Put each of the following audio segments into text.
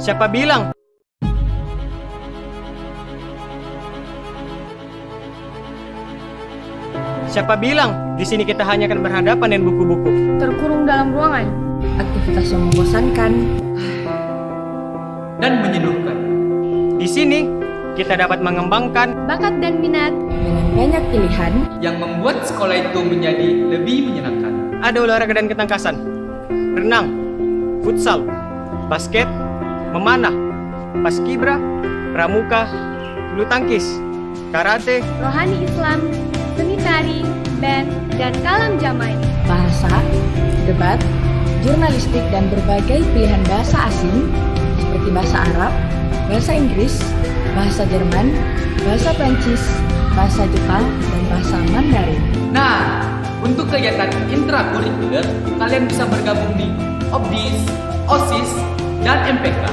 Siapa bilang? Siapa bilang di sini kita hanya akan berhadapan dengan buku-buku? Terkurung dalam ruangan. Aktivitas yang membosankan dan menyeluruhkan. Di sini kita dapat mengembangkan Bakat dan minat. dengan banyak pilihan Yang membuat sekolah itu menjadi lebih menyenangkan. ada olahraga dan ketangkasan, renang, futsal, basket, memanah, paskibra, pramuka, bulu tangkis, karate, Rohani Islam, seni tari, band, dan kalam jamai. bahasa, debat, jurnalistik, dan berbagai pilihan bahasa asing seperti bahasa Arab, bahasa Inggris, bahasa Jerman, bahasa Prancis, bahasa Jepang, dan bahasa Mandarin. Nah, untuk kegiatan intrakurikuler, kalian bisa bergabung di OBDIS, OSIS, dan MPK.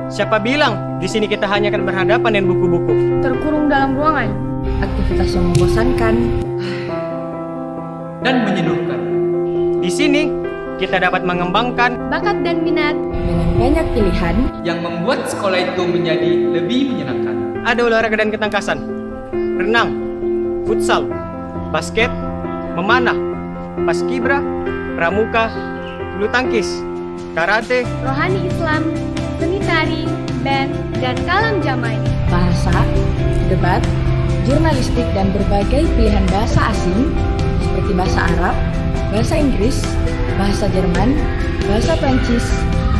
Siapa bilang di sini kita hanya akan berhadapan dengan buku-buku? Terkurung dalam ruangan. Aktivitas yang membosankan Dan menyeluruhkan. Di sini kita dapat mengembangkan Bakat dan minat. dengan banyak pilihan Yang membuat sekolah itu menjadi lebih menyenangkan. ada olahraga dan ketangkasan, renang, futsal, basket, memanah, paskibra, pramuka, bulu tangkis, karate, Rohani Islam, seni tari, band, dan kalam jamai. bahasa, debat, jurnalistik, dan berbagai pilihan bahasa asing seperti bahasa Arab, bahasa Inggris, bahasa Jerman, bahasa Prancis,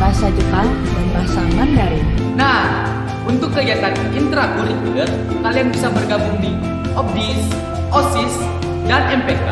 bahasa Jepang, dan bahasa Mandarin. Nah, untuk kegiatan intrakurikuler, kalian bisa bergabung di OBDIS, OSIS, dan MPK.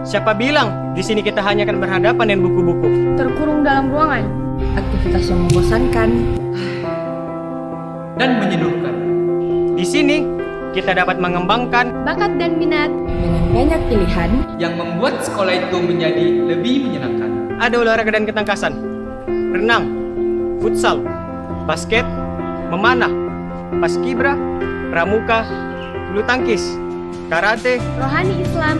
Siapa bilang di sini kita hanya akan berhadapan dengan buku-buku? Terkurung dalam ruangan. Aktivitas yang membosankan. Dan menyeduhkan. Di sini kita dapat mengembangkan Bakat dan minat. Dengan banyak pilihan, Yang membuat sekolah itu menjadi lebih menyenangkan. ada olahraga dan ketangkasan, renang, futsal, basket, memanah, paskibra, pramuka, bulu tangkis, karate, Rohani Islam,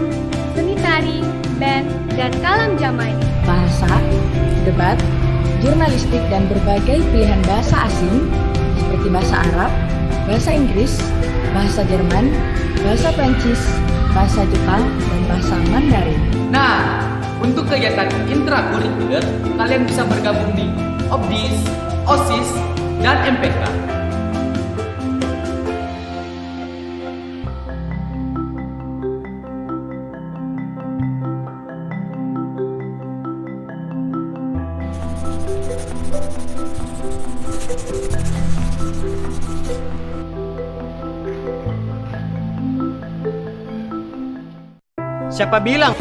seni tari, band, dan kalam jamai. bahasa, debat, jurnalistik dan berbagai pilihan bahasa asing seperti bahasa Arab, bahasa Inggris, bahasa Jerman, bahasa Prancis, bahasa Jepang, dan bahasa Mandarin. Nah, untuk kegiatan intrakurikuler, kalian bisa bergabung di OBDIS, OSIS, dan MPK. Siapa bilang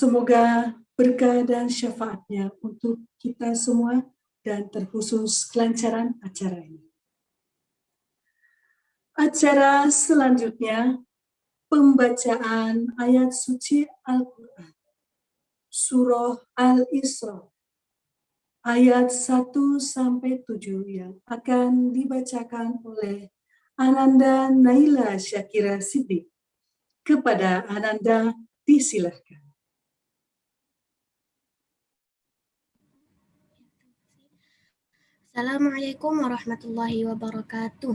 Semoga berkah dan syafaatnya untuk kita semua dan terkhusus kelancaran acara ini. Acara selanjutnya, pembacaan ayat suci Al-Quran, Surah Al-Isra, ayat 1-7 yang akan dibacakan oleh Ananda Naila Syakira Siddiq. Kepada Ananda disilahkan. Assalamualaikum warahmatullahi wabarakatuh.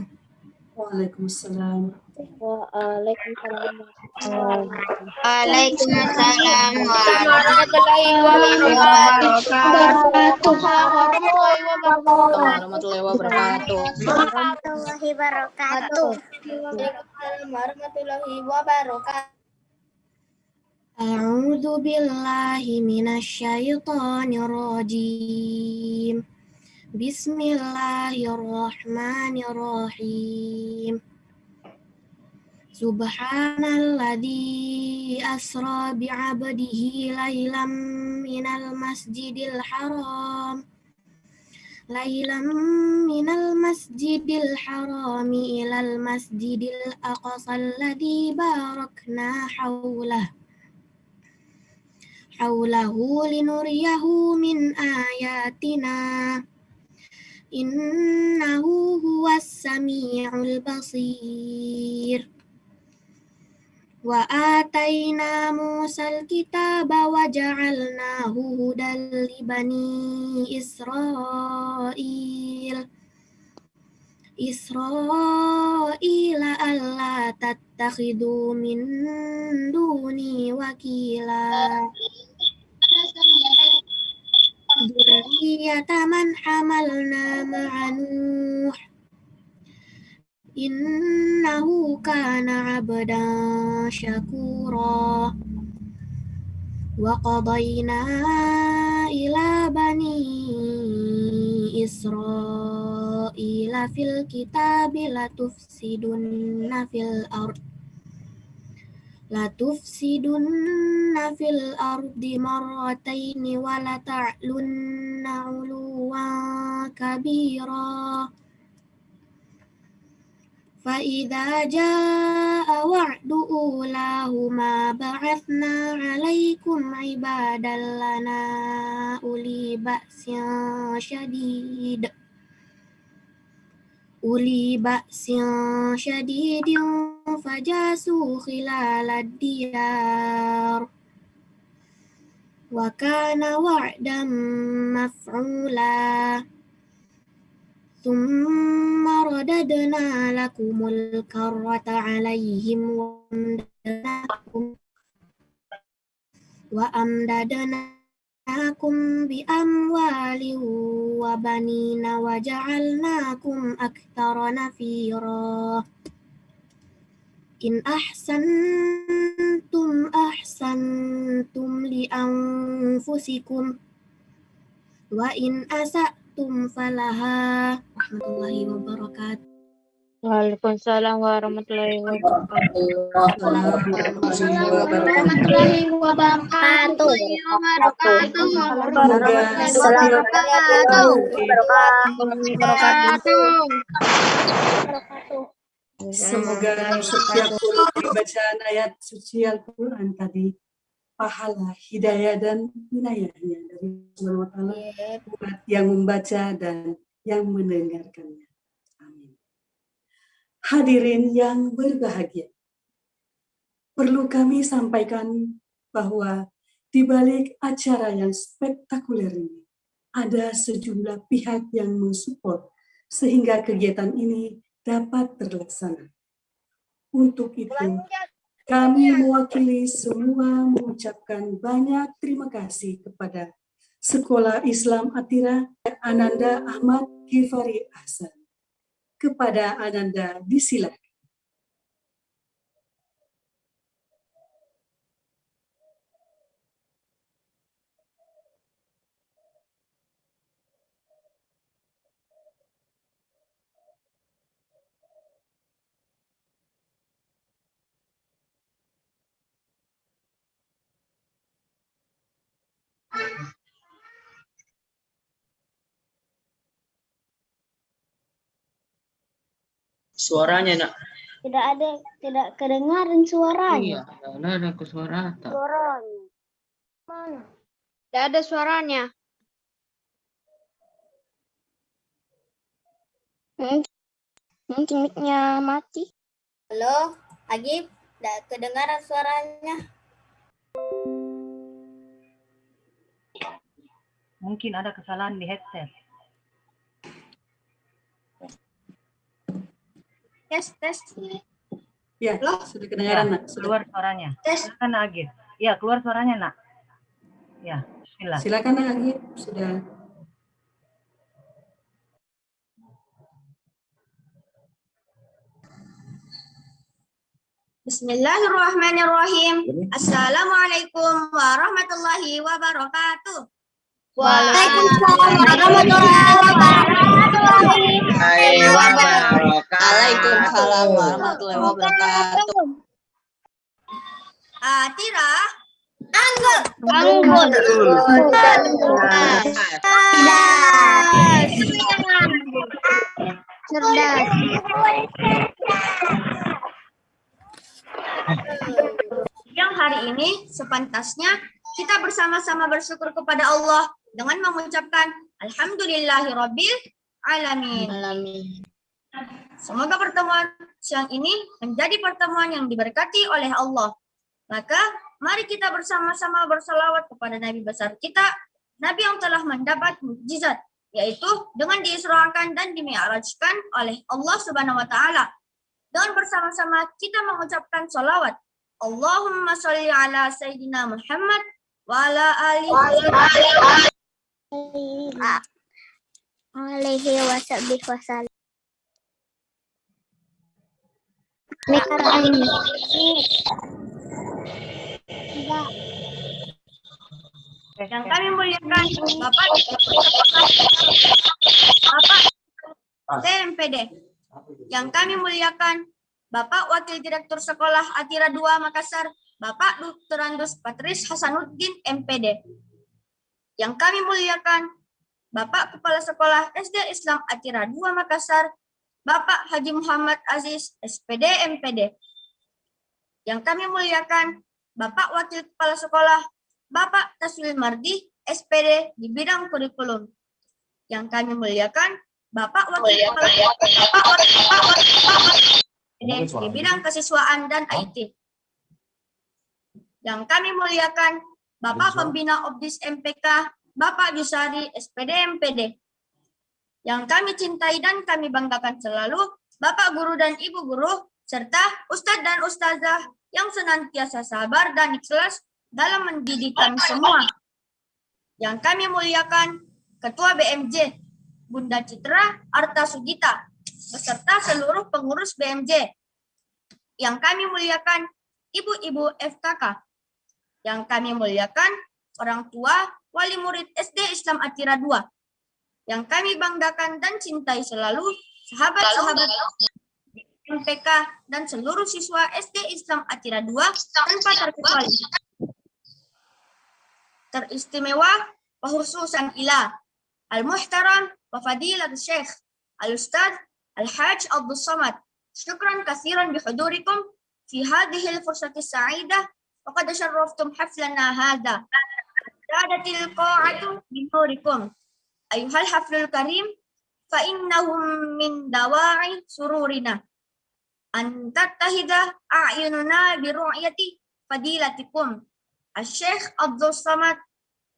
Waalaikumsalam. Waalaikumsalam warahmatullahi wabarakatuh. Warahmatullahi wabarakatuh. Warahmatullahi wabarakatuh. Waalaikumsalam warahmatullahi wabarakatuh. A'udzu billahi minasyaitonir rajim. Bismillahirrahmanirrahim. Subhanalladzi asra bi'abdihi lailam minal masjidil haram ilal masjidil aqsa alladzi barakna haulahu linuriyahu min ayatina innahu huwas sami'ul basir. Wa ataina Musal kitaba wa ja'alnahu hudal li bani Israila alla tattakhidu min duni wakila. Dzurriyyata man hamalna ma'a Nuh innahu kana 'abdan syakura. Wa qadayna ila bani Israila fil kitabi latufsidunna fil ardi marrataini wa la ta'lunna 'uluwan kabira. فإذا جاء وعد أولاهما بعثنا عليكم عبادا لنا أولي بأس شديد فجاسوا خلال الديار وكان وعدا مفعولا. ثم رددنا لكم الكرة عليهم وأمددناكم بأموال وبنين وجعلناكم أكثر نفيرا. إن أحسنتم لأنفسكم وإن أسأتم فلها. Warahmatullahi wabarakatuh. Waalaikumsalam warahmatullahi wabarakatuh. Warahmatullahi wabarakatuh. Semoga setiap bacaan ayat suci Al-Quran tadi pahala, hidayah dan inayahnya dari Allah SWT buat yang membaca dan yang mendengarkannya. Amin. Hadirin yang berbahagia, perlu kami sampaikan bahwa di balik acara yang spektakuler ini ada sejumlah pihak yang mensupport sehingga kegiatan ini dapat terlaksana. Untuk itu, kami mewakili semua mengucapkan banyak terima kasih kepada Sekolah Islam Atira Ananda Ahmad Ghifari Ahsan. Kepada Ananda disilakan. Suaranya nak. Tidak kedengaran suaranya. Iya, ada ke suara tak? Suaranya. Mana? Tidak ada suaranya. Mungkin mic-nya mati. Halo, Agib, tidak kedengaran suaranya. Mungkin ada kesalahan di headset. Tes. Ya, sudah kedengaran, Nak. Sudah. Keluar suaranya. Tes. Silakan Agif. Ya, keluar suaranya, Nak. Ya, bismillah. Silakan, Nak Agif. Sudah. Bismillahirrahmanirrahim. Assalamualaikum warahmatullahi wabarakatuh. Waalaikumsalam warahmatullahi wabarakatuh. Waalaikumsalam warahmatullahi wabarakatuh. Atira. Anggur. Cerdas. Yang hari ini sepantasnya kita bersama-sama bersyukur kepada Allah dengan mengucapkan Alhamdulillahirabbil alamin. Semoga pertemuan siang ini menjadi pertemuan yang diberkati oleh Allah. Maka mari kita bersama-sama bersalawat kepada Nabi besar kita, Nabi yang telah mendapat mukjizat, yaitu dengan diisrakan dan dimi'rajkan oleh Allah Subhanahu wa taala. Dan bersama-sama kita mengucapkan salawat. Allahumma sholli ala Sayyidina Muhammad wa ala alihi Alaihi wasallam. yang kami muliakan Bapak TMPD. Yang kami muliakan Bapak Wakil Direktur Sekolah Atira 2 Makassar, Bapak Dr. Andus Patris Hasanuddin MPD. Yang kami muliakan Bapak Kepala Sekolah SD Islam Atira 2 Makassar, Bapak Haji Muhammad Aziz SPD MPD. Yang kami muliakan Bapak Wakil Kepala Sekolah Bapak Taswil Mardi SPD di bidang kurikulum. Yang kami muliakan Bapak Wakil Kepala di bidang kesiswaan dan IT. Yang kami muliakan Bapak Pembina Obdis MPK, Bapak Yusari SPD MPD. Yang kami cintai dan kami banggakan selalu, Bapak Guru dan Ibu Guru, serta Ustadz dan Ustazah yang senantiasa sabar dan ikhlas dalam mendidik kami semua. Yang kami muliakan Ketua BMJ, Bunda Citra Arta Sugita, beserta seluruh pengurus BMJ. Yang kami muliakan Ibu-Ibu FKK. Yang kami muliakan orang tua wali murid SD Islam Atira 2. Yang kami banggakan dan cintai selalu sahabat-sahabat MPK dan seluruh siswa SD Islam Atira 2 tanpa terkecuali. Teristimewa Wahursusan Ila Al-Muhtaram wa Fadilatul Syekh Al-Ustadz Al-Hajj Abdul Samad. Syukran kathiran bihudurikum fi hadhihi al-fursati as-sa'idah wa qad syarraftum haflana hadha. Sadatil qa'atu binurikum. Ayuhal haflul karim fa innahum min dawa'i sururina. An tattahida a'yununa bi ru'yati fadilatikum. Al-Syekh Abdul Samad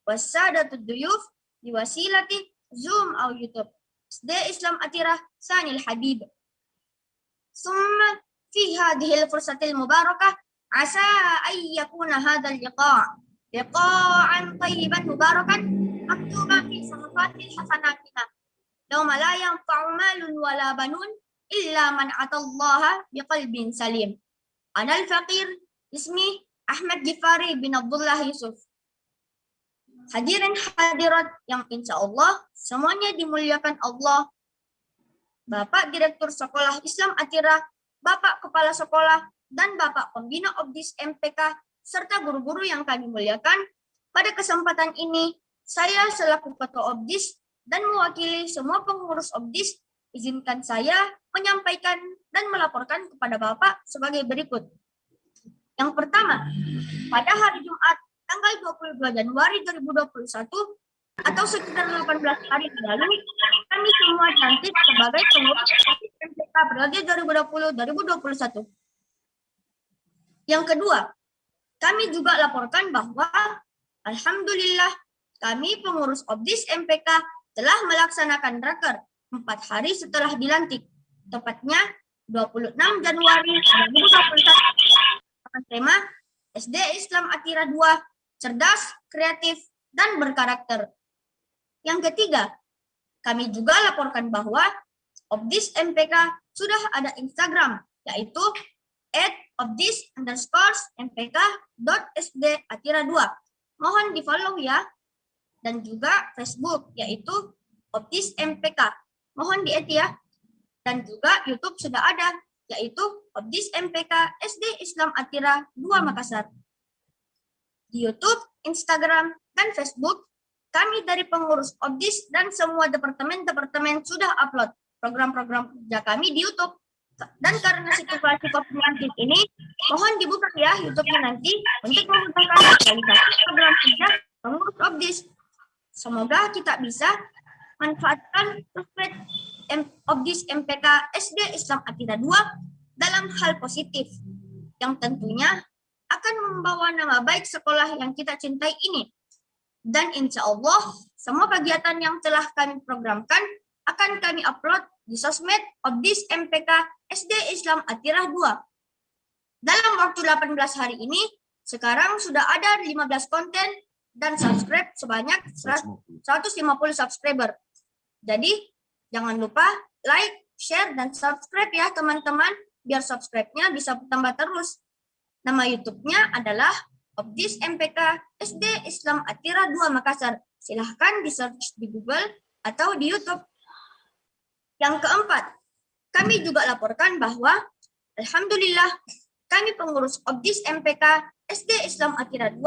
wasadatud duyuf di wasilati Zoom atau YouTube. SD Islam Atira Sanil Habib. Summa fi hadhihi al-fursatil mubarakah asa an yakuna hadha al-liqa' liqa'an tayyiban mubarakan maktuban fi sahafatil hasanatina. Yawma la yanfa'u malun wala banun illa man atallaha biqalbin salim. Ana al-faqir ismi Ahmad Gifari bin Abdullah Yusuf. Hadirin hadirat yang insya Allah semuanya dimuliakan Allah. Bapak Direktur Sekolah Islam Atira, Bapak Kepala Sekolah, dan Bapak Pembina Obdis MPK, serta guru-guru yang kami muliakan. Pada kesempatan ini, saya selaku Ketua Obdis dan mewakili semua pengurus Obdis izinkan saya menyampaikan dan melaporkan kepada Bapak sebagai berikut. Yang pertama, pada hari Jumat tanggal 22 Januari 2021 atau sekitar 18 hari lalu, kami semua dilantik sebagai pengurus MPK periode 2020-2021. Yang kedua, kami juga laporkan bahwa alhamdulillah kami pengurus OBDIS MPK telah melaksanakan raker 4 hari setelah dilantik, tepatnya 26 Januari 2021 dengan tema SD Islam Atira 2, cerdas, kreatif, dan berkarakter. Yang ketiga, kami juga laporkan bahwa OBDIS MPK sudah ada Instagram, yaitu @obdis_mpk.sd_atira2. Mohon di-follow ya. Dan juga Facebook, yaitu OBDIS MPK. Mohon di-add ya. Dan juga YouTube sudah ada, yaitu OBDIS MPK SD Islam Atira 2 Makassar. Di YouTube, Instagram, dan Facebook, kami dari pengurus OBDIS dan semua departemen-departemen sudah upload program-program kerja kami di YouTube. Dan karena situasi COVID-19 ini, mohon dibuka ya YouTube-nya nanti untuk memudahkan realisasi program kerja pengurus OBDIS. Semoga kita bisa manfaatkan sosmed OBDIS MPK SD Islam Atira 2 dalam hal positif, yang tentunya akan membawa nama baik sekolah yang kita cintai ini. Dan insya Allah, semua kegiatan yang telah kami programkan akan kami upload di sosmed OBDIS MPK SD Islam Atira 2. Dalam waktu 18 hari ini, sekarang sudah ada 15 konten dan subscribe sebanyak 150 subscriber. Jadi, jangan lupa like, share, dan subscribe ya teman-teman, biar subscribe-nya bisa bertambah terus. Nama YouTube-nya adalah OBDIS MPK SD Islam Atira 2 Makassar. Silahkan di-search di Google atau di YouTube. Yang keempat, kami juga laporkan bahwa alhamdulillah kami pengurus OBDIS MPK SD Islam Atira 2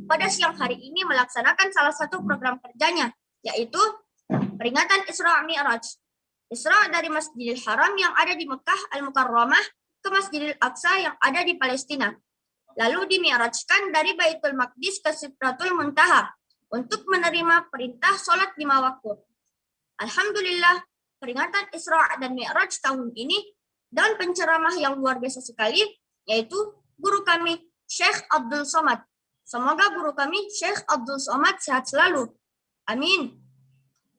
pada siang hari ini melaksanakan salah satu program kerjanya, yaitu peringatan Isra Mi'raj. Isra dari Masjidil Haram yang ada di Mekah Al-Mukarramah ke Masjidil Aqsa yang ada di Palestina. Lalu dimi'rajkan dari Baitul Maqdis ke Sidratul Muntaha untuk menerima perintah sholat 5 waktu. Alhamdulillah, peringatan Isra dan Mi'raj tahun ini dan penceramah yang luar biasa sekali, yaitu guru kami Syekh Abdul Somad. Semoga guru kami Syekh Abdul Somad sehat selalu. Amin.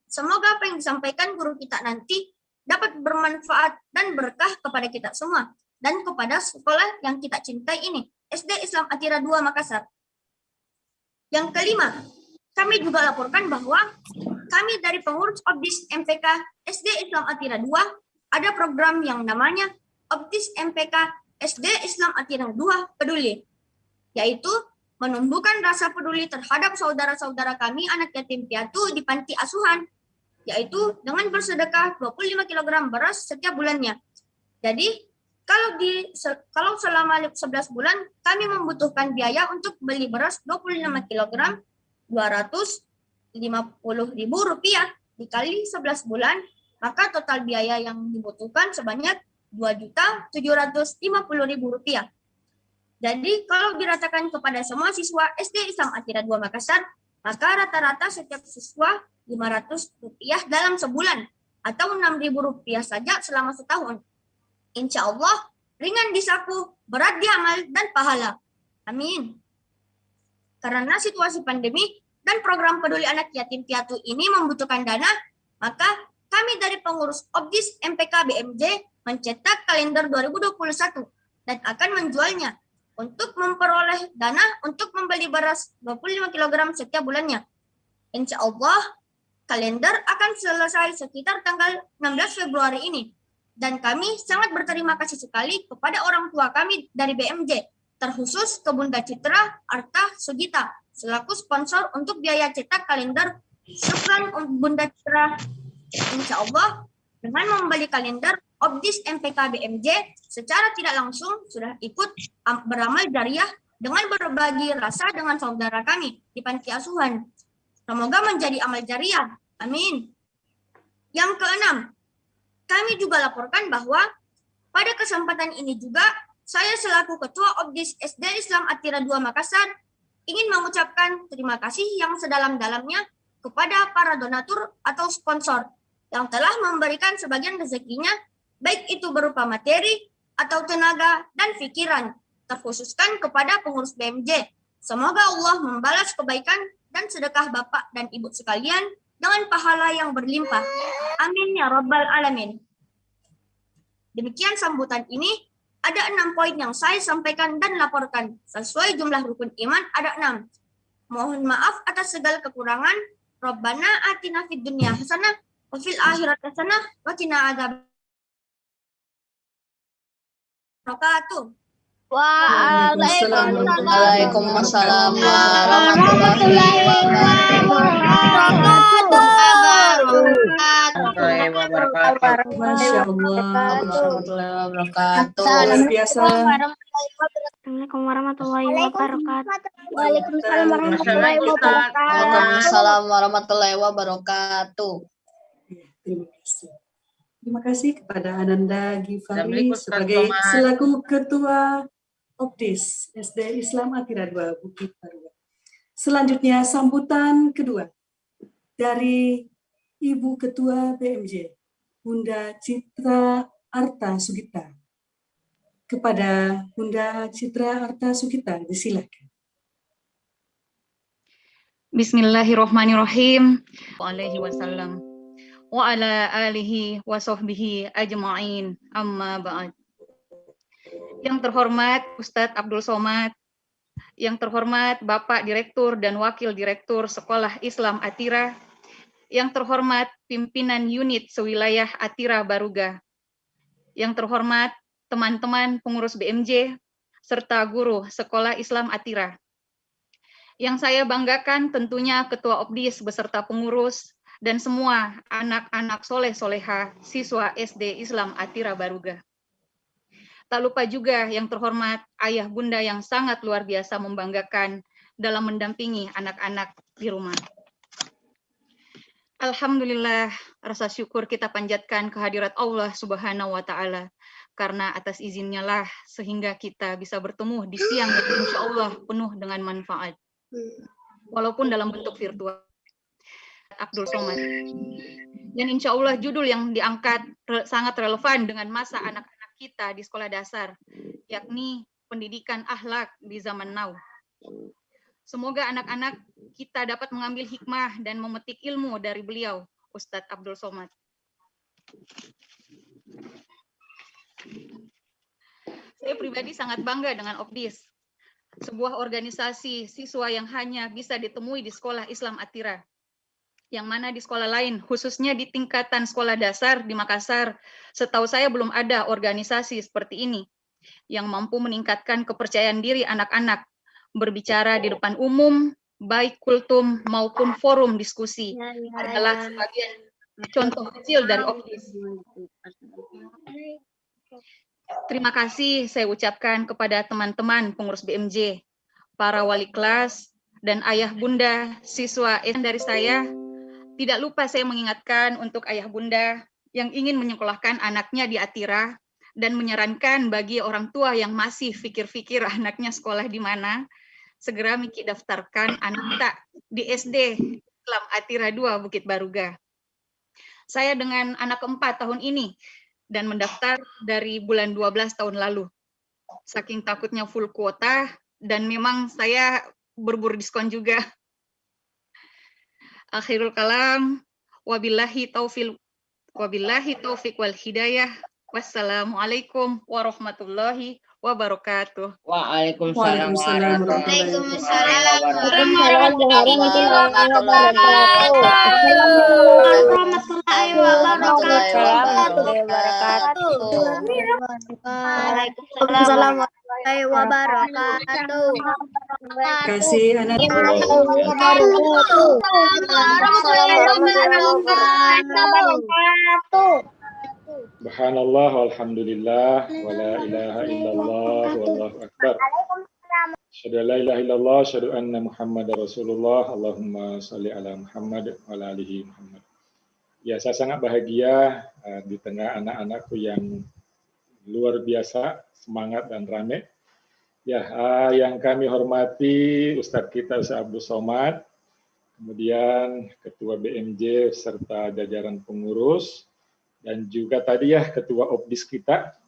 Semoga apa yang disampaikan guru kita nanti dapat bermanfaat dan berkah kepada kita semua dan kepada sekolah yang kita cintai ini, SD Islam Atira 2 Makassar. Yang kelima, kami juga laporkan bahwa kami dari pengurus OBDIS MPK SD Islam Atira 2 ada program yang namanya OBDIS MPK SD Islam Atira 2 Peduli, yaitu menumbuhkan rasa peduli terhadap saudara-saudara kami anak yatim piatu di panti asuhan, yaitu dengan bersedekah 25 kg beras setiap bulannya. Jadi, kalau selama 11 bulan kami membutuhkan biaya untuk beli beras 25 kg, Rp250.000 dikali 11 bulan, maka total biaya yang dibutuhkan sebanyak Rp2.750.000. Jadi, kalau diratakan kepada semua siswa SD Islam Atira 2 Makassar, maka rata-rata setiap siswa Rp500 dalam sebulan, atau Rp6.000 saja selama setahun. Insya Allah, ringan di saku, berat di amal, dan pahala. Amin. Karena situasi pandemi dan program peduli anak yatim piatu ini membutuhkan dana, maka kami dari pengurus OBDIS MPK BMJ mencetak kalender 2021 dan akan menjualnya untuk memperoleh dana untuk membeli beras 25 kg setiap bulannya. Insya Allah, kalender akan selesai sekitar tanggal 16 Februari ini. Dan kami sangat berterima kasih sekali kepada orang tua kami dari BMJ, terkhusus ke Bunda Citra Arta Sugita, selaku sponsor untuk biaya cetak kalender. Syukran Bunda Citra. Insya Allah, dengan membeli kalender OBDIS MPK BMJ, secara tidak langsung sudah ikut beramal jariah dengan berbagi rasa dengan saudara kami di panti asuhan. Semoga menjadi amal jariah. Amin. Yang keenam, Kami juga laporkan bahwa pada kesempatan ini juga saya selaku Ketua OBDIS SD Islam Atira 2 Makassar ingin mengucapkan terima kasih yang sedalam-dalamnya kepada para donatur atau sponsor yang telah memberikan sebagian rezekinya, baik itu berupa materi atau tenaga dan pikiran, terkhususkan kepada pengurus BMJ. Semoga Allah membalas kebaikan dan sedekah Bapak dan Ibu sekalian dengan pahala yang berlimpah. Amin ya Rabbal Alamin. Demikian sambutan ini, ada 6 poin yang saya sampaikan dan laporkan. Sesuai jumlah rukun iman ada 6. Mohon maaf atas segala kekurangan. Rabbana atina fid dunya hasanah wa fil akhirati hasanah wa qina adzabannar. Waalaikumsalam warahmatullahi wabarakatuh. Masya Allah. Warahmatullahi wabarakatuh. Luar biasa. Assalamualaikum warahmatullahi wabarakatuh. Waalaikumsalam warahmatullahi wabarakatuh. Waalaikumsalam warahmatullahi wabarakatuh. Terima kasih. Terima kasih kepada Ananda Gifari sebagai selaku Ketua OBDIS SD Islam Atira 2 Bukit Baru. Selanjutnya sambutan kedua dari Ibu Ketua BMJ, Bunda Citra Arta Sugita. Kepada Bunda Citra Arta Sugita, disilakan. Bismillahirrahmanirrahim. Alaihi wasallam. Wa ala alihi wa sahbihi ajma'in. Amma ba'd. Yang terhormat Ustadz Abdul Somad, yang terhormat Bapak Direktur dan Wakil Direktur Sekolah Islam Atira, yang terhormat pimpinan unit sewilayah Atira Baruga, yang terhormat teman-teman pengurus BMJ, serta guru Sekolah Islam Atira. Yang saya banggakan tentunya Ketua OBDIS beserta pengurus dan semua anak-anak soleh-soleha siswa SD Islam Atira Baruga. Tak lupa juga yang terhormat ayah bunda yang sangat luar biasa membanggakan dalam mendampingi anak-anak di rumah. Alhamdulillah, rasa syukur kita panjatkan kehadirat Allah Subhanahu wa Ta'ala, karena atas izinnya lah sehingga kita bisa bertemu di siang yang insya Allah penuh dengan manfaat, walaupun dalam bentuk virtual. Abdul Somad. Dan insya Allah judul yang diangkat sangat relevan dengan masa anak-anak kita di sekolah dasar, yakni pendidikan akhlak di zaman now. Semoga anak-anak kita dapat mengambil hikmah dan memetik ilmu dari beliau, Ustadz Abdul Somad. Saya pribadi sangat bangga dengan OBDIS, sebuah organisasi siswa yang hanya bisa ditemui di sekolah Islam Atira, yang mana di sekolah lain, khususnya di tingkatan sekolah dasar di Makassar, setahu saya belum ada organisasi seperti ini, yang mampu meningkatkan kepercayaan diri anak-anak, berbicara di depan umum, baik kultum maupun forum diskusi, adalah sebagian contoh kecil dari OBDIS. Terima kasih saya ucapkan kepada teman-teman pengurus BMJ, para wali kelas, dan ayah bunda siswa dari saya. Tidak lupa saya mengingatkan untuk ayah bunda yang ingin menyekolahkan anaknya di Atira dan menyarankan bagi orang tua yang masih pikir-pikir anaknya sekolah di mana, segera Miki daftarkan anak tak di SD Islam Atira 2 Bukit Baruga. Saya dengan anak keempat tahun ini dan mendaftar dari bulan 12 tahun lalu. Saking takutnya full kuota dan memang saya berburu diskon juga. Akhirul kalam, wabillahi taufiq wal hidayah. Wassalamualaikum warahmatullahi wabarakatuh. Waalaikumsalam warahmatullahi Waalaikumsalam warahmatullahi wabarakatuh. Terima kasih anak. Subhanallah walhamdulillah wa la ilaha illallah wallahu akbar. Asyhadu an la ilaha illallah, asyhadu anna Muhammadar Rasulullah. Allahumma shalli ala Muhammad wa ala alihi Muhammad. Ya, saya sangat bahagia di tengah anak-anakku yang luar biasa, semangat dan ramai. Ya, yang kami hormati Ustadz kita Ustadz Abdul Somad, kemudian Ketua BMJ serta jajaran pengurus, dan juga tadi ya Ketua OPDIS kita.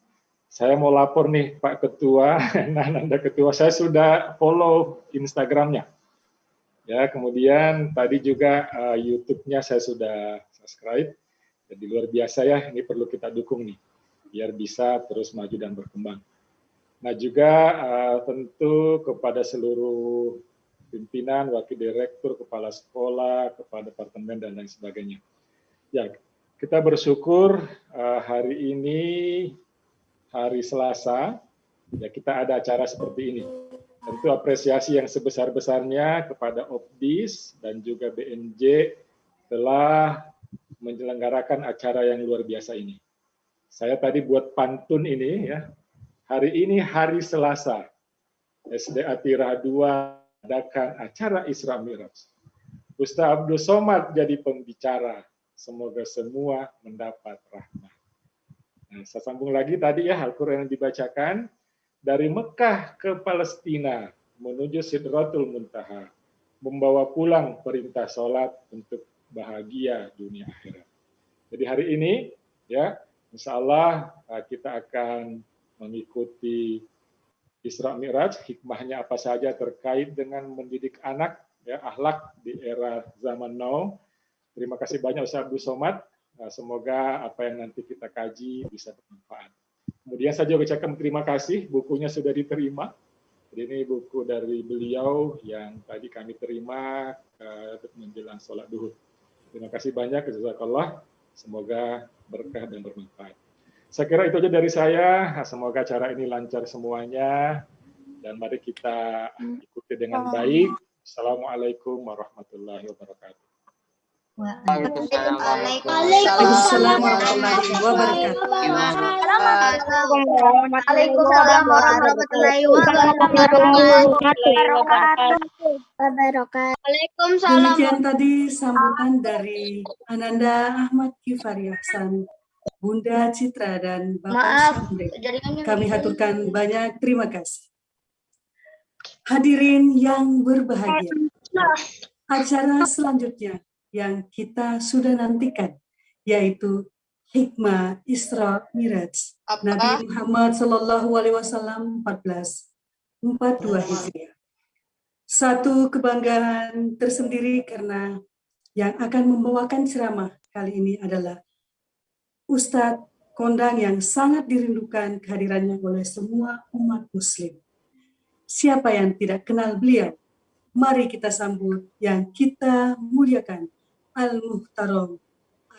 Saya mau lapor nih Pak Ketua, Nanda Ketua, saya sudah follow Instagramnya. Ya, kemudian tadi juga YouTube-nya saya sudah subscribe. Jadi luar biasa ya, ini perlu kita dukung nih, biar bisa terus maju dan berkembang. Nah juga tentu kepada seluruh pimpinan, wakil direktur, kepala sekolah, kepala departemen dan lain sebagainya. Ya, kita bersyukur hari ini hari Selasa, ya kita ada acara seperti ini. Tentu apresiasi yang sebesar-besarnya kepada OPDIS dan juga BMJ telah menyelenggarakan acara yang luar biasa ini. Saya tadi buat pantun ini ya. Hari ini hari Selasa, SD Atirah 2 adakan acara Isra Mi'raj. Ustaz Abdul Somad jadi pembicara. Semoga semua mendapat rahmat. Nah, saya sambung lagi tadi ya Al-Quran yang dibacakan dari Mekah ke Palestina menuju Sidratul Muntaha, membawa pulang perintah sholat untuk bahagia dunia akhirat. Jadi hari ini ya insya Allah kita akan mengikuti Isra Mi'raj, hikmahnya apa saja terkait dengan mendidik anak, ya akhlak di era zaman now. Terima kasih banyak Ustaz Abdul Somad. Semoga apa yang nanti kita kaji bisa bermanfaat. Kemudian saya juga ucapkan terima kasih, bukunya sudah diterima. Jadi ini buku dari beliau yang tadi kami terima menjelang sholat duhur. Terima kasih banyak, jazakallah. Semoga berkah dan bermanfaat. Saya kira itu aja dari saya. Semoga acara ini lancar semuanya. Dan mari kita ikuti dengan baik. Assalamualaikum warahmatullahi wabarakatuh. Waalaikumsalam warahmatullahi wabarakatuh. Waalaikumsalam warahmatullahi wabarakatuh. Demikian tadi sambutan dari Ananda Ahmad Kifari Ahsan, Bunda Citra dan Bapak Syamri. Kami haturkan banyak terima kasih. Hadirin yang berbahagia, acara selanjutnya yang kita sudah nantikan, yaitu Hikmah Isra Miraj Nabi Muhammad SAW 1442 Hijriah. Satu kebanggaan tersendiri karena yang akan membawakan ceramah kali ini adalah Ustadz kondang yang sangat dirindukan kehadirannya oleh semua umat muslim. Siapa yang tidak kenal beliau? Mari kita sambut yang kita muliakan, Al-Muhtaram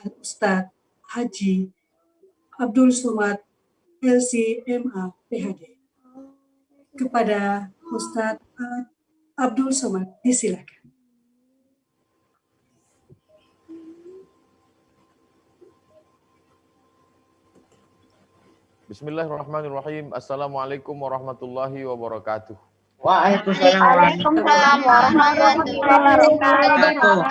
Al-Ustadz Haji Abdul Somad LCMA PhD. Kepada Ustadz Abdul Somad, disilakan. Bismillahirrahmanirrahim. Assalamualaikum warahmatullahi wabarakatuh. Waalaikumsalam warahmatullahi wabarakatuh.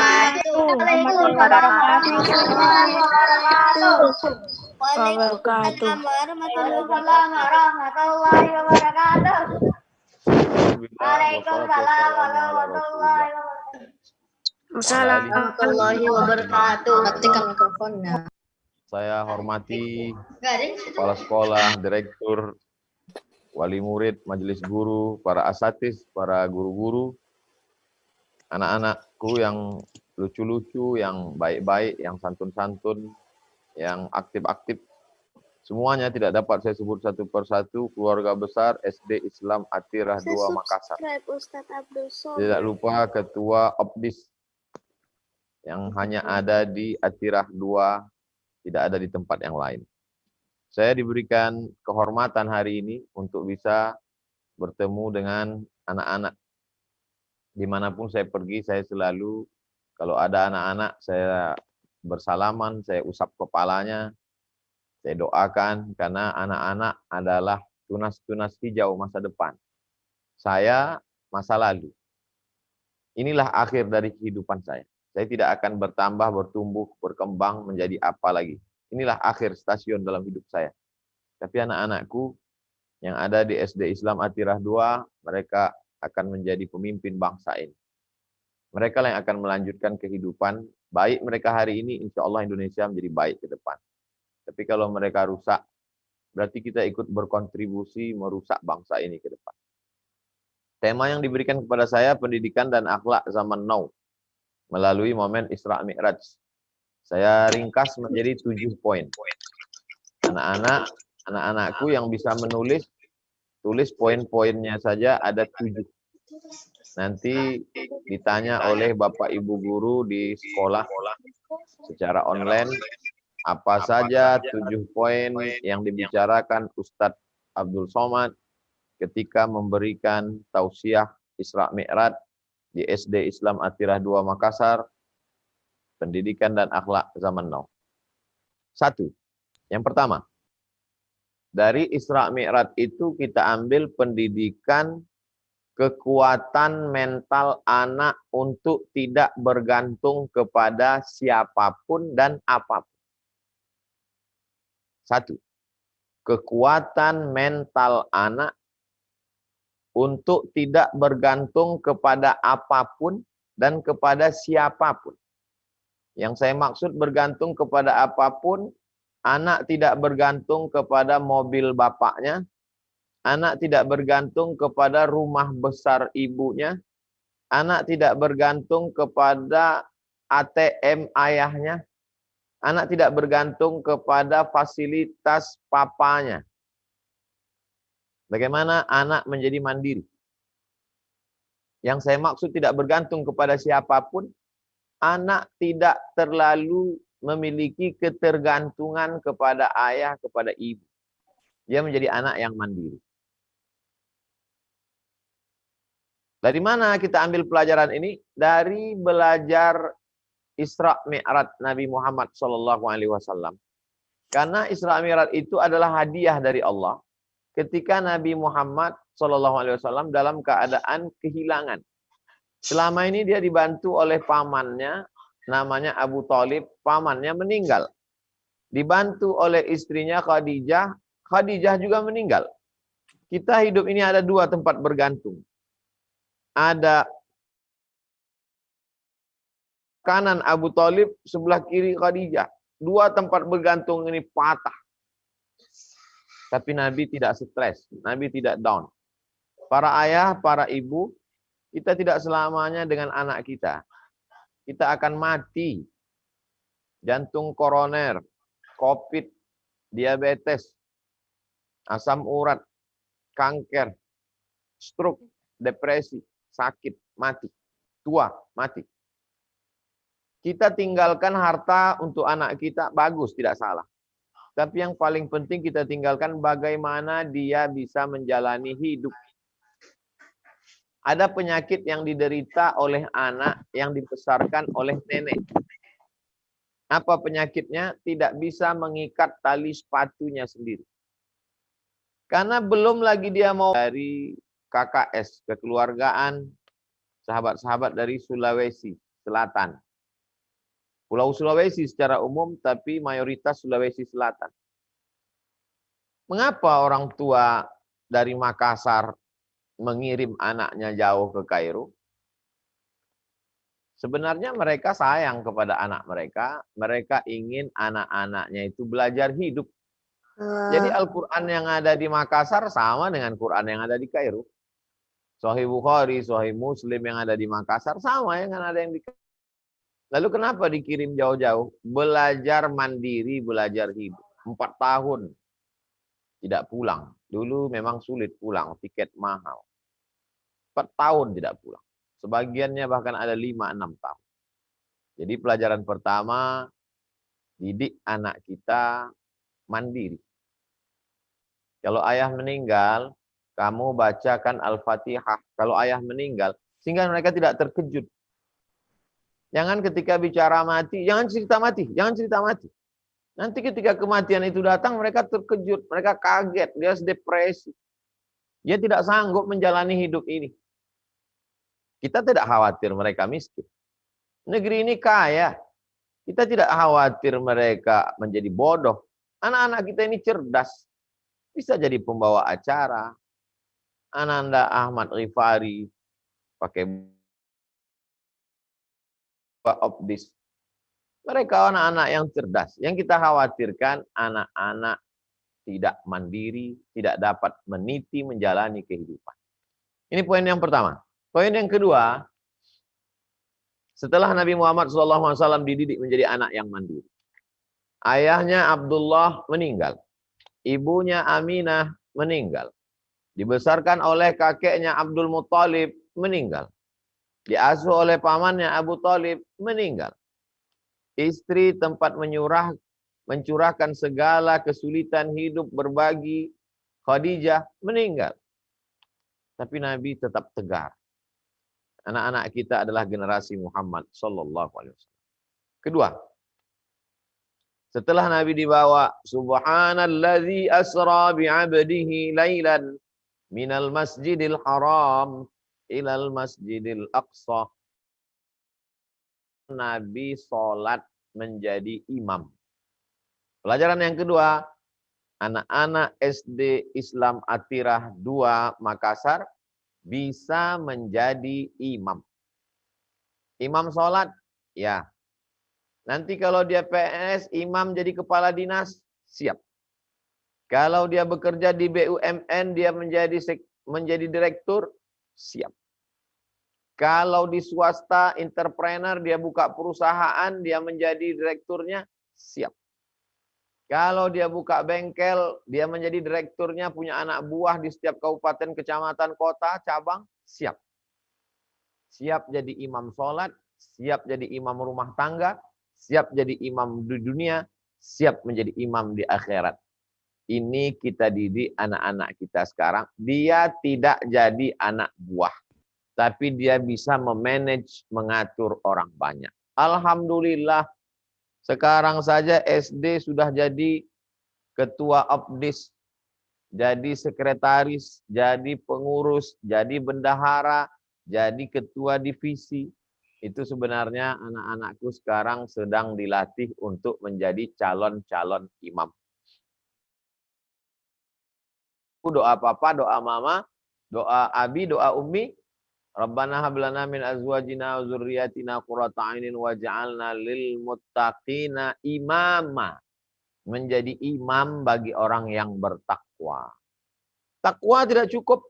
Matikan mikrofonnya. Saya hormati kepala sekolah, direktur, wali murid, majelis guru, para asatiz, para guru-guru, anak-anakku yang lucu-lucu, yang baik-baik, yang santun-santun, yang aktif-aktif. Semuanya tidak dapat saya sebut satu persatu. Keluarga besar SD Islam Atirah 2 Makassar. Tidak lupa Ketua OPDIS yang hanya ada di Atirah 2, tidak ada di tempat yang lain. Saya diberikan kehormatan hari ini untuk bisa bertemu dengan anak-anak. Dimanapun saya pergi, saya selalu, kalau ada anak-anak, saya bersalaman, saya usap kepalanya, saya doakan, karena anak-anak adalah tunas-tunas hijau masa depan. Saya masa lalu. Inilah akhir dari kehidupan saya. Saya tidak akan bertambah, bertumbuh, berkembang menjadi apa lagi. Inilah akhir stasiun dalam hidup saya. Tapi anak-anakku yang ada di SD Islam Atirah 2, mereka akan menjadi pemimpin bangsa ini. Mereka yang akan melanjutkan kehidupan, baik mereka hari ini, insya Allah Indonesia menjadi baik ke depan. Tapi kalau mereka rusak, berarti kita ikut berkontribusi merusak bangsa ini ke depan. Tema yang diberikan kepada saya, pendidikan dan akhlak zaman now, melalui momen Isra Mi'raj. Saya ringkas menjadi 7 poin. Anak-anakku yang bisa menulis, tulis poin-poinnya saja ada 7. Nanti ditanya oleh Bapak Ibu guru di sekolah secara online, apa saja 7 poin yang dibicarakan Ustadz Abdul Somad ketika memberikan tausiah Isra Mi'raj di SD Islam Atirah 2 Makassar, pendidikan dan akhlak zaman now. 1. Yang pertama, dari Isra Mi'raj itu kita ambil pendidikan kekuatan mental anak untuk tidak bergantung kepada siapapun dan apapun. 1. Kekuatan mental anak untuk tidak bergantung kepada apapun dan kepada siapapun. Yang saya maksud bergantung kepada apapun, anak tidak bergantung kepada mobil bapaknya, anak tidak bergantung kepada rumah besar ibunya, anak tidak bergantung kepada ATM ayahnya, anak tidak bergantung kepada fasilitas papanya. Bagaimana anak menjadi mandiri? Yang saya maksud tidak bergantung kepada siapapun, anak tidak terlalu memiliki ketergantungan kepada ayah, kepada ibu. Dia menjadi anak yang mandiri. Dari mana kita ambil pelajaran ini? Dari belajar Isra Mi'raj Nabi Muhammad SAW. Karena Isra Mi'raj itu adalah hadiah dari Allah ketika Nabi Muhammad SAW dalam keadaan kehilangan. Selama ini dia dibantu oleh pamannya, namanya Abu Thalib, pamannya meninggal. Dibantu oleh istrinya Khadijah, Khadijah juga meninggal. Kita hidup ini ada 2 tempat bergantung. Ada kanan Abu Thalib, sebelah kiri Khadijah. 2 tempat bergantung ini patah. Tapi Nabi tidak stres, Nabi tidak down. Para ayah, para ibu, kita tidak selamanya dengan anak kita. Kita akan mati. Jantung koroner, COVID, diabetes, asam urat, kanker, stroke, depresi, sakit, mati. Tua, mati. Kita tinggalkan harta untuk anak kita, bagus, tidak salah. Tapi yang paling penting kita tinggalkan bagaimana dia bisa menjalani hidup. Ada penyakit yang diderita oleh anak yang dibesarkan oleh nenek. Apa penyakitnya? Tidak bisa mengikat tali sepatunya sendiri. Karena belum lagi dia mau dari KKS, kekeluargaan, sahabat-sahabat dari Sulawesi Selatan. Pulau Sulawesi secara umum, tapi mayoritas Sulawesi Selatan. Mengapa orang tua dari Makassar mengirim anaknya jauh ke Kairo? Sebenarnya mereka sayang kepada anak mereka. Mereka ingin anak-anaknya itu belajar hidup. Jadi Al-Quran yang ada di Makassar sama dengan Quran yang ada di Kairo. Sahih Bukhari, Sahih Muslim yang ada di Makassar sama dengan ada yang di Kairo. Lalu kenapa dikirim jauh-jauh? Belajar mandiri, belajar hidup. 4 tahun tidak pulang. Dulu memang sulit pulang, tiket mahal. 4 tahun tidak pulang. Sebagiannya bahkan ada 5-6 tahun. Jadi pelajaran pertama, didik anak kita mandiri. Kalau ayah meninggal, kamu bacakan Al-Fatihah. Kalau ayah meninggal, sehingga mereka tidak terkejut. Jangan ketika bicara mati, jangan cerita mati, jangan cerita mati. Nanti ketika kematian itu datang, mereka terkejut, mereka kaget, dia depresi. Dia tidak sanggup menjalani hidup ini. Kita tidak khawatir mereka miskin. Negeri ini kaya. Kita tidak khawatir mereka menjadi bodoh. Anak-anak kita ini cerdas. Bisa jadi pembawa acara. Ananda Ahmad Ghifari pakai opdis. Mereka anak-anak yang cerdas. Yang kita khawatirkan anak-anak tidak mandiri, tidak dapat meniti menjalani kehidupan. Ini poin yang pertama. Poin yang kedua, setelah Nabi Muhammad SAW dididik menjadi anak yang mandiri. Ayahnya Abdullah meninggal. Ibunya Aminah meninggal. Dibesarkan oleh kakeknya Abdul Muttalib meninggal. Diasuh oleh pamannya Abu Talib meninggal. Istri tempat mencurahkan segala kesulitan hidup berbagi, Khadijah meninggal. Tapi Nabi tetap tegar. Anak-anak kita adalah generasi Muhammad sallallahu alaihi wasallam. Kedua, setelah Nabi dibawa, subhanallazi asra bi'abdihi lailan minal masjidil haram ilal masjidil aqsa. Nabi sholat menjadi imam. Pelajaran yang kedua, anak-anak SD Islam Atirah 2 Makassar bisa menjadi imam. Imam sholat, ya. Nanti kalau dia PNS, imam jadi kepala dinas, siap. Kalau dia bekerja di BUMN, dia menjadi direktur, siap. Kalau di swasta, entrepreneur, dia buka perusahaan, dia menjadi direkturnya, siap. Kalau dia buka bengkel, dia menjadi direkturnya, punya anak buah di setiap kabupaten, kecamatan, kota, cabang, siap. Siap jadi imam sholat, siap jadi imam rumah tangga, siap jadi imam di dunia, siap menjadi imam di akhirat. Ini kita didik anak-anak kita sekarang. Dia tidak jadi anak buah. Tapi dia bisa memanage, mengatur orang banyak. Alhamdulillah, sekarang saja SD sudah jadi ketua opdis, jadi sekretaris, jadi pengurus, jadi bendahara, jadi ketua divisi. Itu sebenarnya anak-anakku sekarang sedang dilatih untuk menjadi calon-calon imam. Doa papa, doa mama, doa abi, doa ummi. Rabbana hab lana min azwajina wa dzurriyyatina qurrata a'yunin waj'alna lil muttaqina imama. Menjadi imam bagi orang yang bertakwa. Takwa tidak cukup.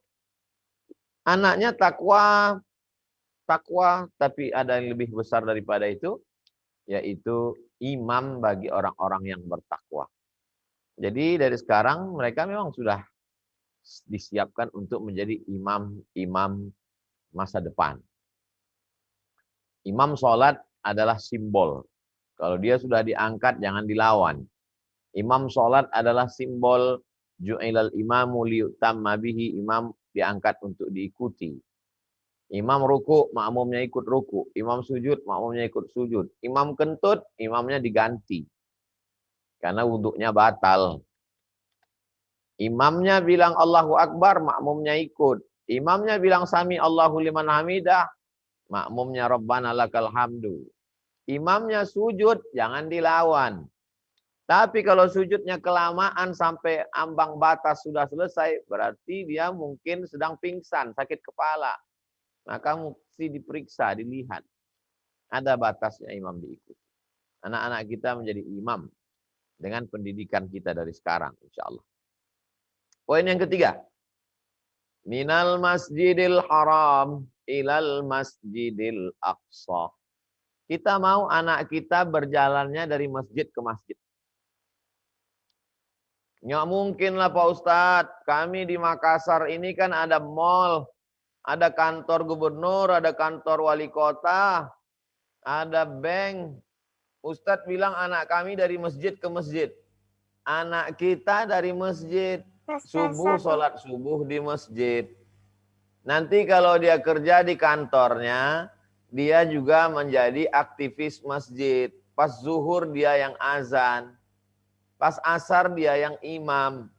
Anaknya takwa, tapi ada yang lebih besar daripada itu, yaitu imam bagi orang-orang yang bertakwa. Jadi dari sekarang mereka memang sudah disiapkan untuk menjadi imam-imam masa depan. Imam sholat adalah simbol. Kalau dia sudah diangkat, jangan dilawan. Imam sholat adalah simbol ju'ilal imamu liyutamma bihi. Imam diangkat untuk diikuti. Imam ruku, makmumnya ikut ruku. Imam sujud, makmumnya ikut sujud. Imam kentut, imamnya diganti. Karena wuduknya batal. Imamnya bilang Allahu Akbar, makmumnya ikut. Imamnya bilang sami Allahu liman hamidah, makmumnya Rabbana lakal hamdu. Imamnya sujud, jangan dilawan. Tapi kalau sujudnya kelamaan sampai ambang batas sudah selesai, berarti dia mungkin sedang pingsan, sakit kepala. Maka mesti diperiksa, dilihat. Ada batasnya imam diikuti. Anak-anak kita menjadi imam dengan pendidikan kita dari sekarang, insya Allah. Poin yang ketiga. Minal masjidil haram ilal masjidil aqsa. Kita mau anak kita berjalannya dari masjid ke masjid. Nggak mungkin lah Pak Ustadz. Kami di Makassar ini kan ada mall. Ada kantor gubernur, ada kantor wali kota. Ada bank. Ustadz bilang anak kami dari masjid ke masjid. Anak kita dari masjid. Subuh, sholat subuh di masjid. Nanti kalau dia kerja di kantornya, dia juga menjadi aktivis masjid. Pas zuhur dia yang azan. Pas asar dia yang imam.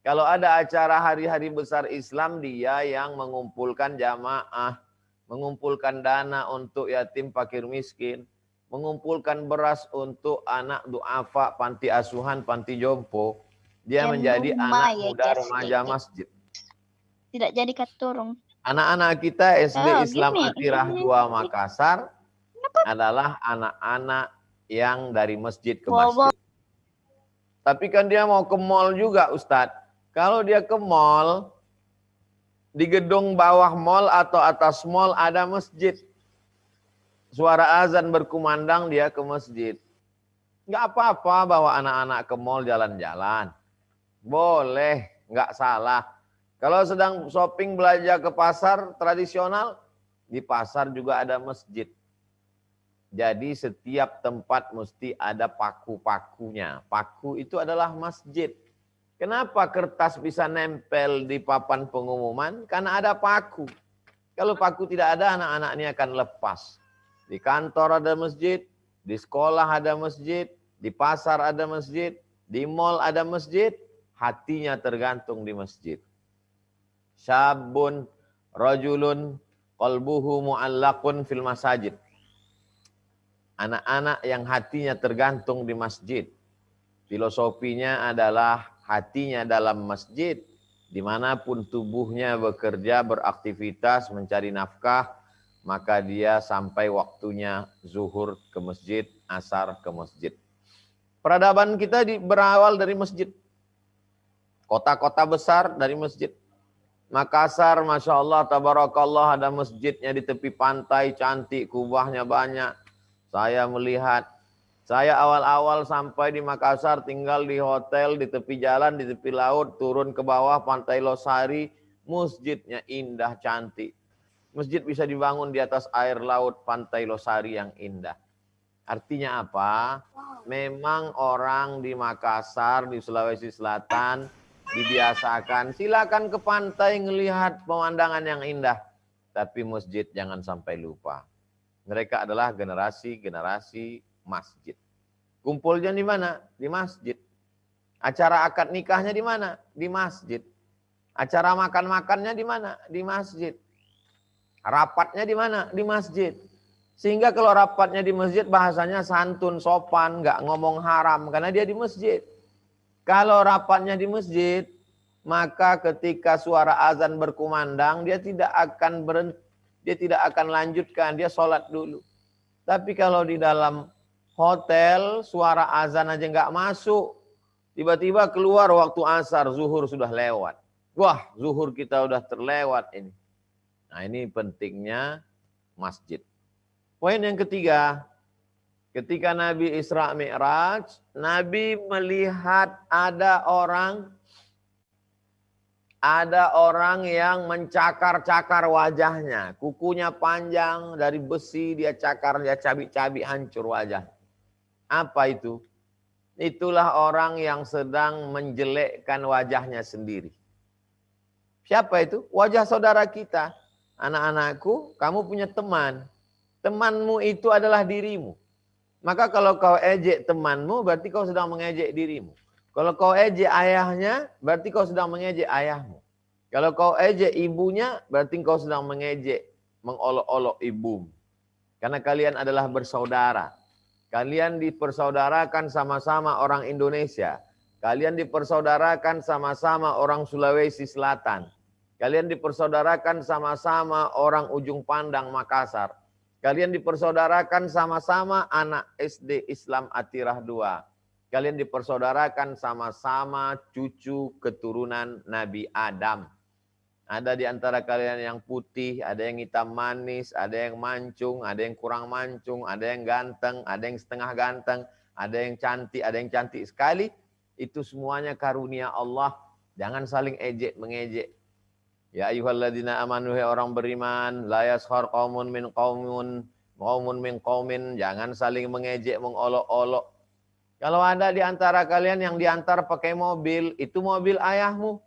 Kalau ada acara hari-hari besar Islam, dia yang mengumpulkan jamaah. mengumpulkan dana untuk yatim fakir miskin, mengumpulkan beras untuk anak duafa, panti asuhan, panti jompo. Dia menjadi anak muda remaja masjid. Tidak jadi katurung. Anak-anak kita SD Islam gini. Atirah 2 Makassar adalah anak-anak yang dari masjid ke masjid. Tapi kan dia mau ke mall juga, Ustadz. Kalau dia ke mall, di gedung bawah mall atau atas mall ada masjid. Suara azan berkumandang, dia ke masjid. Nggak apa-apa bawa anak-anak ke mall jalan-jalan. Boleh, nggak salah. Kalau sedang shopping belanja ke pasar tradisional, di pasar juga ada masjid. Jadi setiap tempat mesti ada paku-pakunya. Paku itu adalah masjid. Kenapa kertas bisa nempel di papan pengumuman? Karena ada paku. Kalau paku tidak ada, anak-anak ini akan lepas. Di kantor ada masjid, di sekolah ada masjid, di pasar ada masjid, di mall ada masjid, hatinya tergantung di masjid. Syabun rajulun qalbuhu mu'allaqun fil masajid. Anak-anak yang hatinya tergantung di masjid. Filosofinya adalah hatinya dalam masjid. Dimanapun tubuhnya bekerja, beraktivitas, mencari nafkah, maka dia sampai waktunya zuhur ke masjid, asar ke masjid. Peradaban kita berawal dari masjid. Kota-kota besar dari masjid. Makassar, Masya Allah, Tabarakallah, ada masjidnya di tepi pantai, cantik, kubahnya banyak. Saya melihat, saya awal-awal sampai di Makassar, tinggal di hotel, di tepi jalan, di tepi laut, turun ke bawah Pantai Losari, masjidnya indah, cantik. Masjid bisa dibangun di atas air laut, Pantai Losari yang indah. Artinya apa? Memang orang di Makassar, di Sulawesi Selatan, dibiasakan, silakan ke pantai ngelihat pemandangan yang indah. Tapi masjid jangan sampai lupa. Mereka adalah generasi-generasi masjid. Kumpulnya di mana? Di masjid. Acara akad nikahnya di mana? Di masjid. Acara makan-makannya di mana? Di masjid. Rapatnya di mana? Di masjid. Sehingga kalau rapatnya di masjid bahasanya santun, sopan, nggak ngomong haram karena dia di masjid. Kalau rapatnya di masjid, maka ketika suara azan berkumandang, dia tidak akan berhenti, dia tidak akan lanjutkan, dia sholat dulu. Tapi kalau di dalam hotel, suara azan aja nggak masuk, tiba-tiba keluar waktu asar, zuhur sudah lewat. Wah, zuhur kita udah terlewat ini. Nah, ini pentingnya masjid. Poin yang ketiga, ketika Nabi Isra Mi'raj, Nabi melihat ada orang yang mencakar-cakar wajahnya. Kukunya panjang, dari besi dia cakar, dia cabik-cabik, hancur wajah. Apa itu? Itulah orang yang sedang menjelekkan wajahnya sendiri. Siapa itu? Wajah saudara kita. Anak-anakku, kamu punya teman. Temanmu itu adalah dirimu. Maka kalau kau ejek temanmu, berarti kau sedang mengejek dirimu. Kalau kau ejek ayahnya, berarti kau sedang mengejek ayahmu. Kalau kau ejek ibunya, berarti kau sedang mengejek, mengolok-olok ibumu. Karena kalian adalah bersaudara. Kalian dipersaudarakan sama-sama orang Indonesia. Kalian dipersaudarakan sama-sama orang Sulawesi Selatan. Kalian dipersaudarakan sama-sama orang Ujung Pandang, Makassar. Kalian dipersaudarakan sama-sama anak SD Islam Atirah 2. Kalian dipersaudarakan sama-sama cucu keturunan Nabi Adam. Ada di antara kalian yang putih, ada yang hitam manis, ada yang mancung, ada yang kurang mancung, ada yang ganteng, ada yang setengah ganteng, ada yang cantik sekali. Itu semuanya karunia Allah. Jangan saling ejek mengejek. Ya ayyuhalladzina amanu, orang beriman, la yaskhar qaumun min qaumin, jangan saling mengejek, mengolok-olok. Kalau ada di antara kalian yang diantar pakai mobil, itu mobil ayahmu.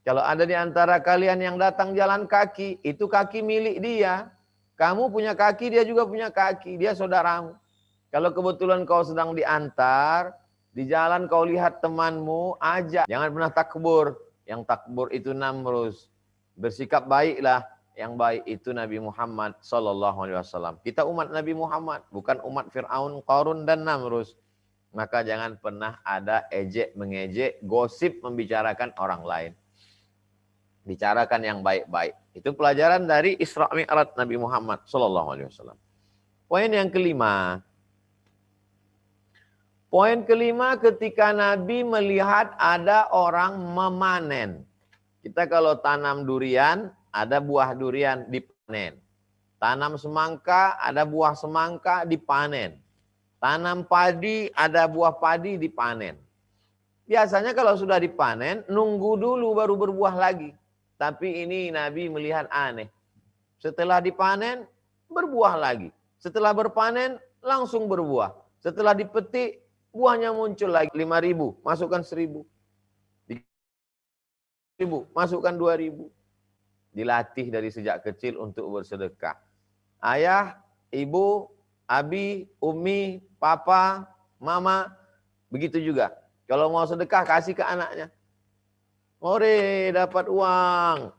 Kalau ada di antara kalian yang datang jalan kaki, itu kaki milik dia. Kamu punya kaki, dia juga punya kaki, dia saudaramu. Kalau kebetulan kau sedang diantar, di jalan kau lihat temanmu, ajak. Jangan pernah takbur. Yang takbur itu Namrus. Bersikap baiklah. yang baik itu Nabi Muhammad Sallallahu Alaihi Wasallam. Kita umat Nabi Muhammad, bukan umat Fir'aun, Qarun, dan Namrus. Maka jangan pernah ada ejek mengejek, gosip membicarakan orang lain. Bicarakan yang baik-baik. Itu pelajaran dari Isra Mi'raj Nabi Muhammad Sallallahu Alaihi Wasallam. Poin yang kelima. Poin kelima, ketika Nabi melihat ada orang memanen. Kita kalau tanam durian, ada buah durian dipanen. Tanam semangka, ada buah semangka dipanen. Tanam padi, ada buah padi dipanen. Biasanya kalau sudah dipanen, nunggu dulu baru berbuah lagi. Tapi ini Nabi melihat aneh. Setelah dipanen, berbuah lagi. Setelah berpanen, langsung berbuah. Setelah dipetik, buahnya muncul lagi. 5.000, masukkan 1.000. 1.000, masukkan 2.000. Dilatih dari sejak kecil untuk bersedekah. Ayah, ibu, abi, umi, papa, mama, begitu juga. Kalau mau sedekah, kasih ke anaknya. Ore, dapat uang.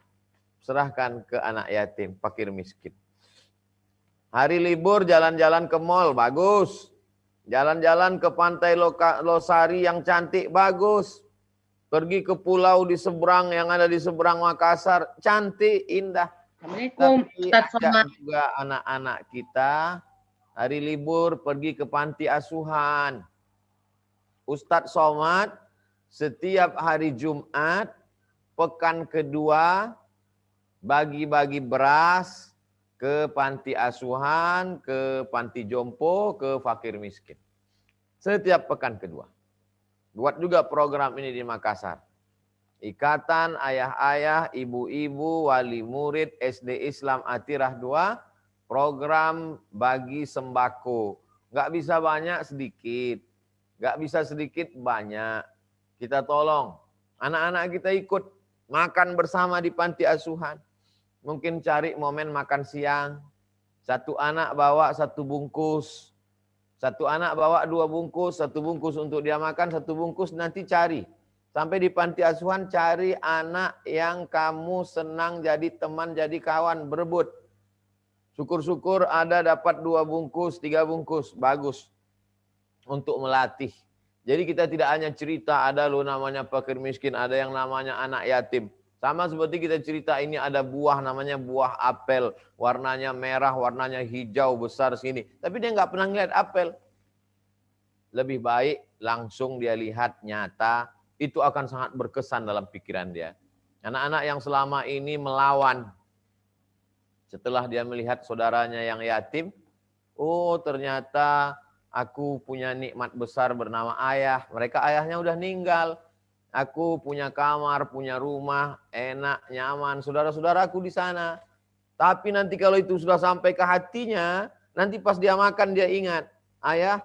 Serahkan ke anak yatim, fakir miskin. Hari libur jalan-jalan ke mall, bagus. Jalan-jalan ke pantai Losari yang cantik, bagus. Pergi ke pulau di seberang yang ada di seberang Makassar, cantik, indah. Assalamualaikum, Ustaz Somad. Juga anak-anak kita hari libur pergi ke panti asuhan. Ustadz Somad setiap hari Jumat, pekan kedua, bagi-bagi beras ke panti asuhan, ke panti jompo, ke fakir miskin. Setiap pekan kedua. Buat juga program ini di Makassar. Ikatan ayah-ayah, ibu-ibu, wali murid SD Islam Atirah 2, program bagi sembako. Nggak bisa banyak, sedikit. Nggak bisa sedikit, banyak. Kita tolong. Anak-anak kita ikut makan bersama di panti asuhan. Mungkin cari momen makan siang. Satu anak bawa 1 bungkus. Satu anak bawa 2 bungkus. 1 bungkus untuk dia makan, 1 bungkus nanti cari. Sampai di panti asuhan cari anak yang kamu senang jadi teman, jadi kawan, berebut. Syukur-syukur ada dapat 2 bungkus, 3 bungkus. Bagus. Untuk melatih. Jadi kita tidak hanya cerita ada lo namanya fakir miskin, ada yang namanya anak yatim. Sama seperti kita cerita ini ada buah namanya buah apel. Warnanya merah, warnanya hijau, besar sini. Tapi dia nggak pernah ngeliat apel. Lebih baik langsung dia lihat nyata. Itu akan sangat berkesan dalam pikiran dia. Anak-anak yang selama ini melawan. Setelah dia melihat saudaranya yang yatim. Oh ternyata aku punya nikmat besar bernama ayah. Mereka ayahnya udah meninggal. Aku punya kamar, punya rumah, enak, nyaman. Saudara-saudaraku di sana. Tapi nanti kalau itu sudah sampai ke hatinya, nanti pas dia makan dia ingat. Ayah,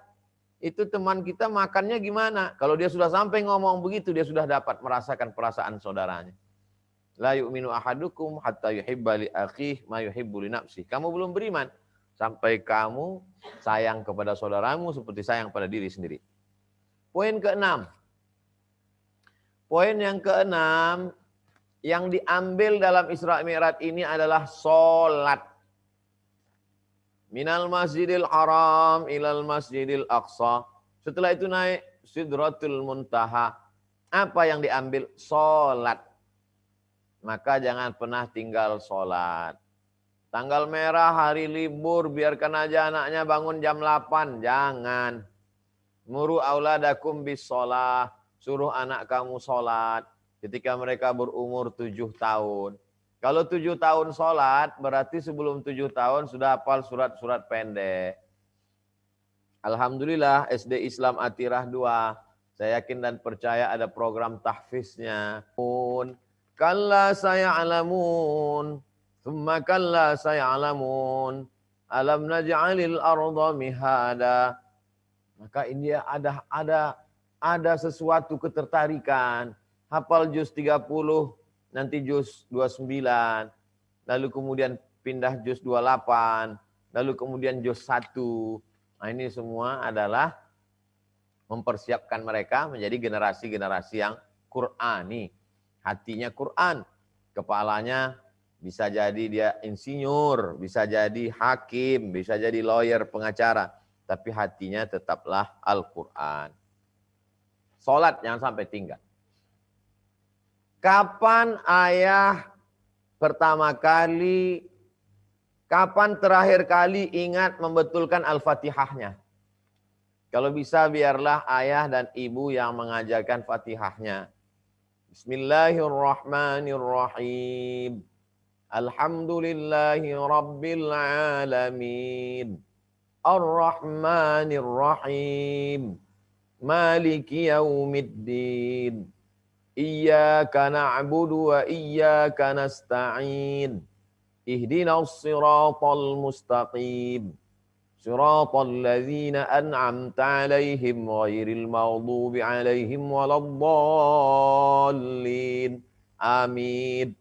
itu teman kita makannya gimana? Kalau dia sudah sampai ngomong begitu, dia sudah dapat merasakan perasaan saudaranya. La yu'minu ahadukum hatta yuhibba li akhih ma yuhibbu li nafsih. Kamu belum beriman sampai kamu sayang kepada saudaramu seperti sayang pada diri sendiri. Poin ke-6. Poin yang ke-6 yang diambil dalam Isra Mi'raj ini adalah sholat. Minal masjidil haram ilal masjidil aqsa. Setelah itu naik sidratul muntaha. Apa yang diambil? Sholat. Maka jangan pernah tinggal sholat. Tanggal merah, hari libur, biarkan aja anaknya bangun jam 8. Jangan. Muru auladakum bis sholat. Suruh anak kamu sholat ketika mereka berumur 7 tahun. Kalau 7 tahun sholat, berarti sebelum 7 tahun sudah hafal surat-surat pendek. Alhamdulillah SD Islam Atirah 2. Saya yakin dan percaya ada program tahfiznya. Kalla saya'lamun. Thumma kalla saya'lamun. Alam naj'alil arda mihada. Maka ini ada sesuatu ketertarikan. Hafal juz 30, nanti juz 29, lalu kemudian pindah juz 28, lalu kemudian juz 1. Nah ini semua adalah mempersiapkan mereka menjadi generasi-generasi yang Qur'ani. Hatinya Quran, kepalanya Bisa jadi dia insinyur, bisa jadi hakim, bisa jadi lawyer, pengacara. Tapi hatinya tetaplah Al-Quran. Sholat jangan sampai tinggal. Kapan ayah pertama kali, kapan terakhir kali ingat membetulkan Al-Fatihahnya? Kalau bisa biarlah ayah dan ibu yang mengajarkan Fatihahnya. Bismillahirrahmanirrahim. Alhamdulillahi Rabbil Alamin. Ar-Rahmanir-Rahim. Maliki Yaumiddin. Iyyaka na'budu wa iyyaka nasta'in. Ihdinas siratal mustaqim. Siratal ladzina an'amta 'alaihim ghairil maghdubi 'alaihim waladdallin. Amin.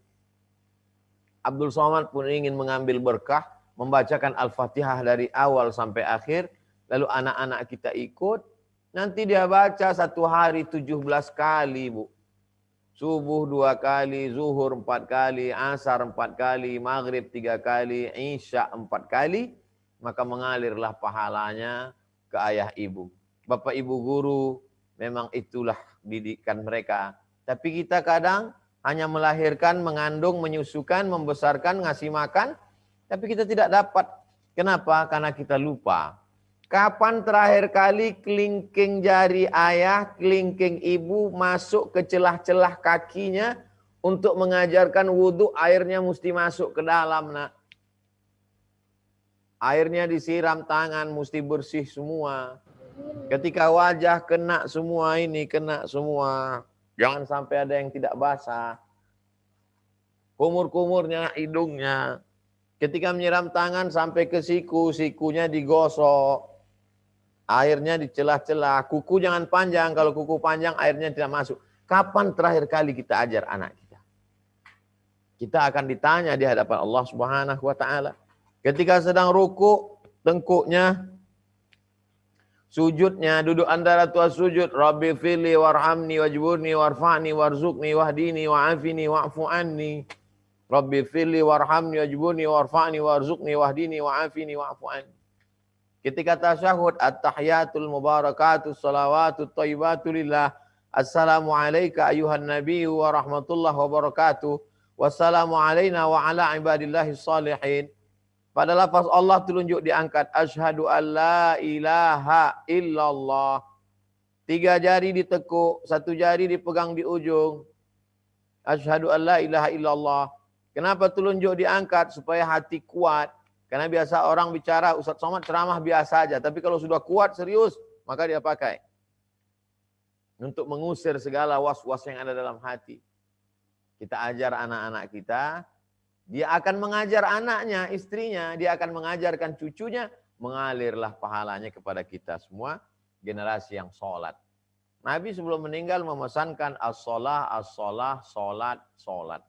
Abdul Somad pun ingin mengambil berkah, membacakan Al-Fatihah dari awal sampai akhir, lalu anak-anak kita ikut, nanti dia baca satu hari 17 kali, Bu. Subuh 2 kali, zuhur 4 kali, asar 4 kali, maghrib 3 kali, isya 4 kali, maka mengalirlah pahalanya ke ayah ibu. Bapak ibu guru, memang itulah didikan mereka. Tapi kita kadang hanya melahirkan, mengandung, menyusukan, membesarkan, ngasih makan, tapi kita tidak dapat. Kenapa? Karena kita lupa. Kapan terakhir kali kelingking jari ayah, kelingking ibu masuk ke celah-celah kakinya untuk mengajarkan wudhu, airnya mesti masuk ke dalam, nak. Airnya disiram tangan, mesti bersih semua. Ketika wajah kena semua ini, kena semua. Jangan sampai ada yang tidak basah. Kumur-kumurnya, hidungnya. Ketika menyiram tangan sampai ke siku, sikunya digosok. Airnya di celah-celah. Kuku jangan panjang. Kalau kuku panjang, airnya tidak masuk. Kapan terakhir kali kita ajar anak kita? Kita akan ditanya di hadapan Allah Subhanahu wa Ta'ala. Ketika sedang ruku, tengkuknya, sujudnya, duduk antara dua sujud. Rabbi fili warhamni wajburni warfa'ni warzukni wahdini wa'afini wa'fu anni. Rabbi fili warhamni wajburni warfa'ni warzukni wahdini wa'afini wa'fu anni. Ketika tasyahud, at-tahiyatul mubarakatuh salawatut thayyibatu lillah. Assalamu alayka ayuhan nabiyyu wa rahmatullahi wa barakatuh. Wassalamu alayna wa ala ibadillahi salihin. Pada lafaz Allah telunjuk diangkat. Asyhadu an la ilaha illallah. 3 jari ditekuk, 1 jari dipegang di ujung. Asyhadu an la ilaha illallah. Kenapa telunjuk diangkat? Supaya hati kuat. Karena biasa orang bicara, Ustaz Somad ceramah biasa aja. Tapi kalau sudah kuat, serius, maka dia pakai. Untuk mengusir segala was-was yang ada dalam hati. Kita ajar anak-anak kita. Dia akan mengajar anaknya, istrinya, dia akan mengajarkan cucunya, mengalirlah pahalanya kepada kita semua, generasi yang sholat. Nabi sebelum meninggal memesankan as-sholah, as-sholah, sholat, sholat.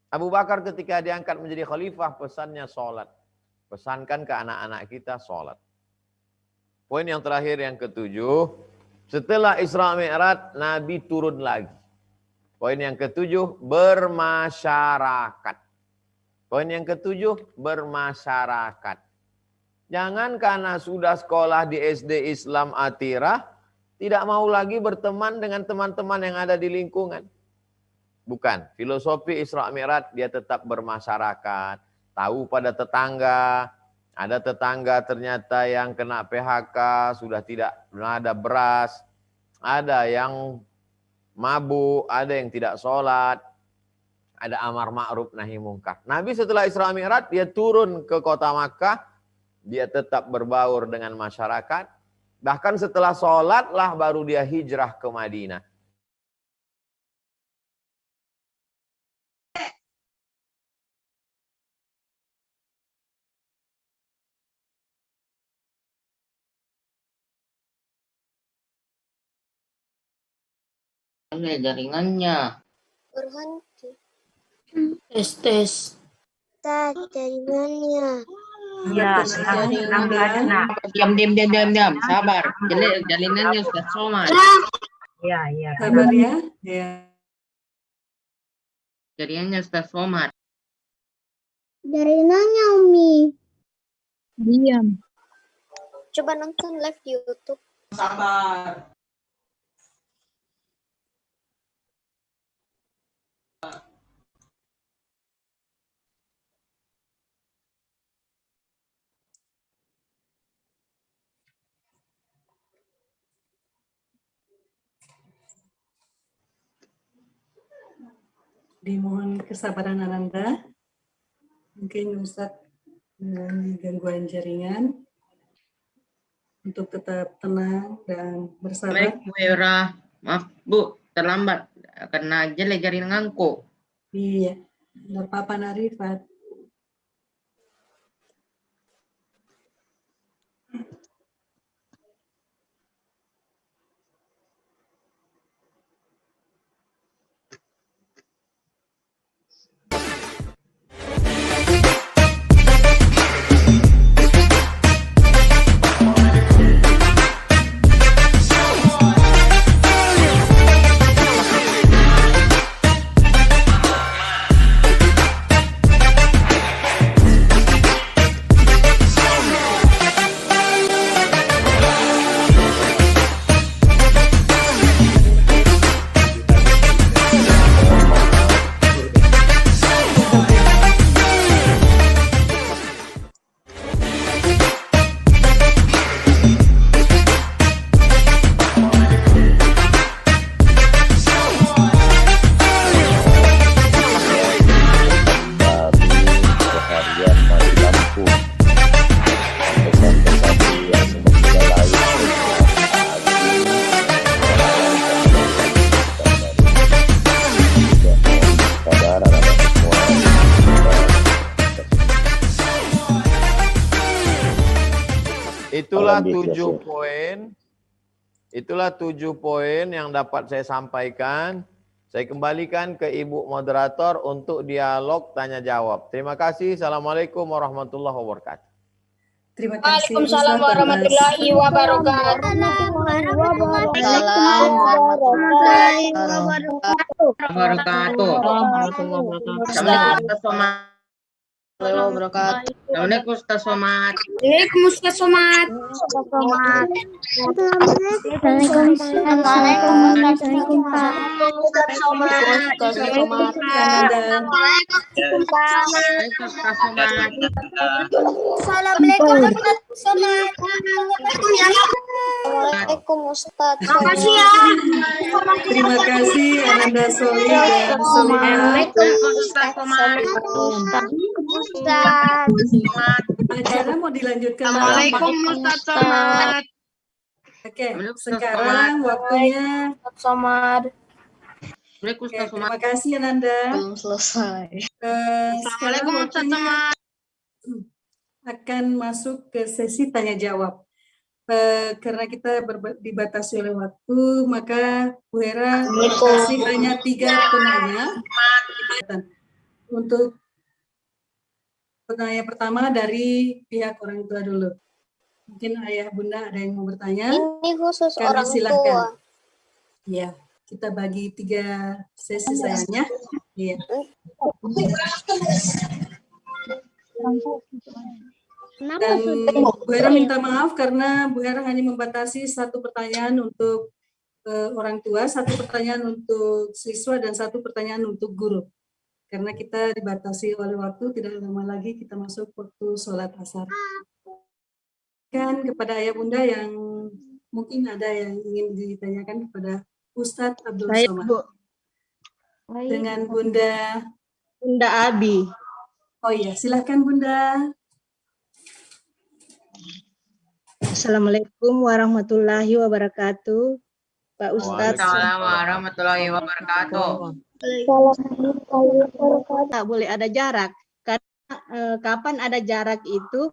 Abu Bakar ketika diangkat menjadi khalifah, pesannya sholat. Pesankan ke anak-anak kita sholat. Poin yang terakhir, yang ke-7, setelah Isra Mi'raj, Nabi turun lagi. Poin yang ke-7, bermasyarakat. Poin yang ke-7, bermasyarakat. Jangan karena sudah sekolah di SD Islam Atirah, tidak mau lagi berteman dengan teman-teman yang ada di lingkungan. Bukan. Filosofi Isra Mi'raj, dia tetap bermasyarakat. Tahu pada tetangga. Ada tetangga ternyata yang kena PHK, sudah tidak ada beras. Ada yang mabuk, ada yang tidak sholat, ada amar ma'ruf nahi mungkar. Nabi setelah Isra Mi'raj, dia turun ke kota Makkah, dia tetap berbaur dengan masyarakat. Bahkan setelah sholat lah baru dia hijrah ke Madinah. Jaringannya. Berhenti. Tes. Jaringannya. Iya, diam. Sabar. Jaringannya Ustaz Somad. Iya. Sabar ya. Ya. Jaringannya Ustaz Somad. Jaringannya Umi. Diam. Coba nonton live di YouTube. Sabar. Dimohon kesabaran Ananda. Mungkin Ustadz gangguan jaringan untuk tetap tenang dan bersabar. Baik, Bu Era. Maaf, Bu, terlambat karena jelek jaringanku. Iya, tidak apa-apa Narifat. Itulah 7 poin yang dapat saya sampaikan. Saya kembalikan ke Ibu Moderator untuk dialog tanya jawab. Terima kasih. Assalamualaikum warahmatullahi wabarakatuh. Terima kasih. Waalaikumsalam warahmatullahi wabarakatuh. Assalamualaikum Ustaz Somad. Waalaikumsalam Ustaz Somad. Assalamualaikum Ustaz. Makasih ya. Terima kasih Ananda Soli dan Solina. Acara mau dilanjutkan. Assalamualaikum Ustaz Somad. Oke, sekarang waktunya Somad. Terima kasih Ananda. Belum selesai. Sekarang waktunya akan masuk ke sesi tanya jawab. Karena kita dibatasi oleh waktu, maka Bu Hera kasih hanya 3 penanya. Untuk penanya pertama dari pihak orang tua dulu. Mungkin ayah bunda ada yang mau bertanya. Ini khusus Kami orang silahkan. tua. Ya, kita bagi 3 sesi sayangnya. Iya. Dan Bu Hera minta maaf karena Bu Hera hanya membatasi 1 pertanyaan untuk orang tua, 1 pertanyaan untuk siswa, dan 1 pertanyaan untuk guru. Karena kita dibatasi oleh waktu, tidak lama lagi kita masuk waktu sholat asar. Kan kepada ayah bunda yang mungkin ada yang ingin ditanyakan kepada Ustadz Abdul Somad. Dengan Bunda Abi. Oh iya, silahkan Bunda. Assalamualaikum warahmatullahi wabarakatuh. Pak Ustadz. Waalaikumsalam warahmatullahi wabarakatuh. Tak boleh ada jarak. Karena kapan ada jarak itu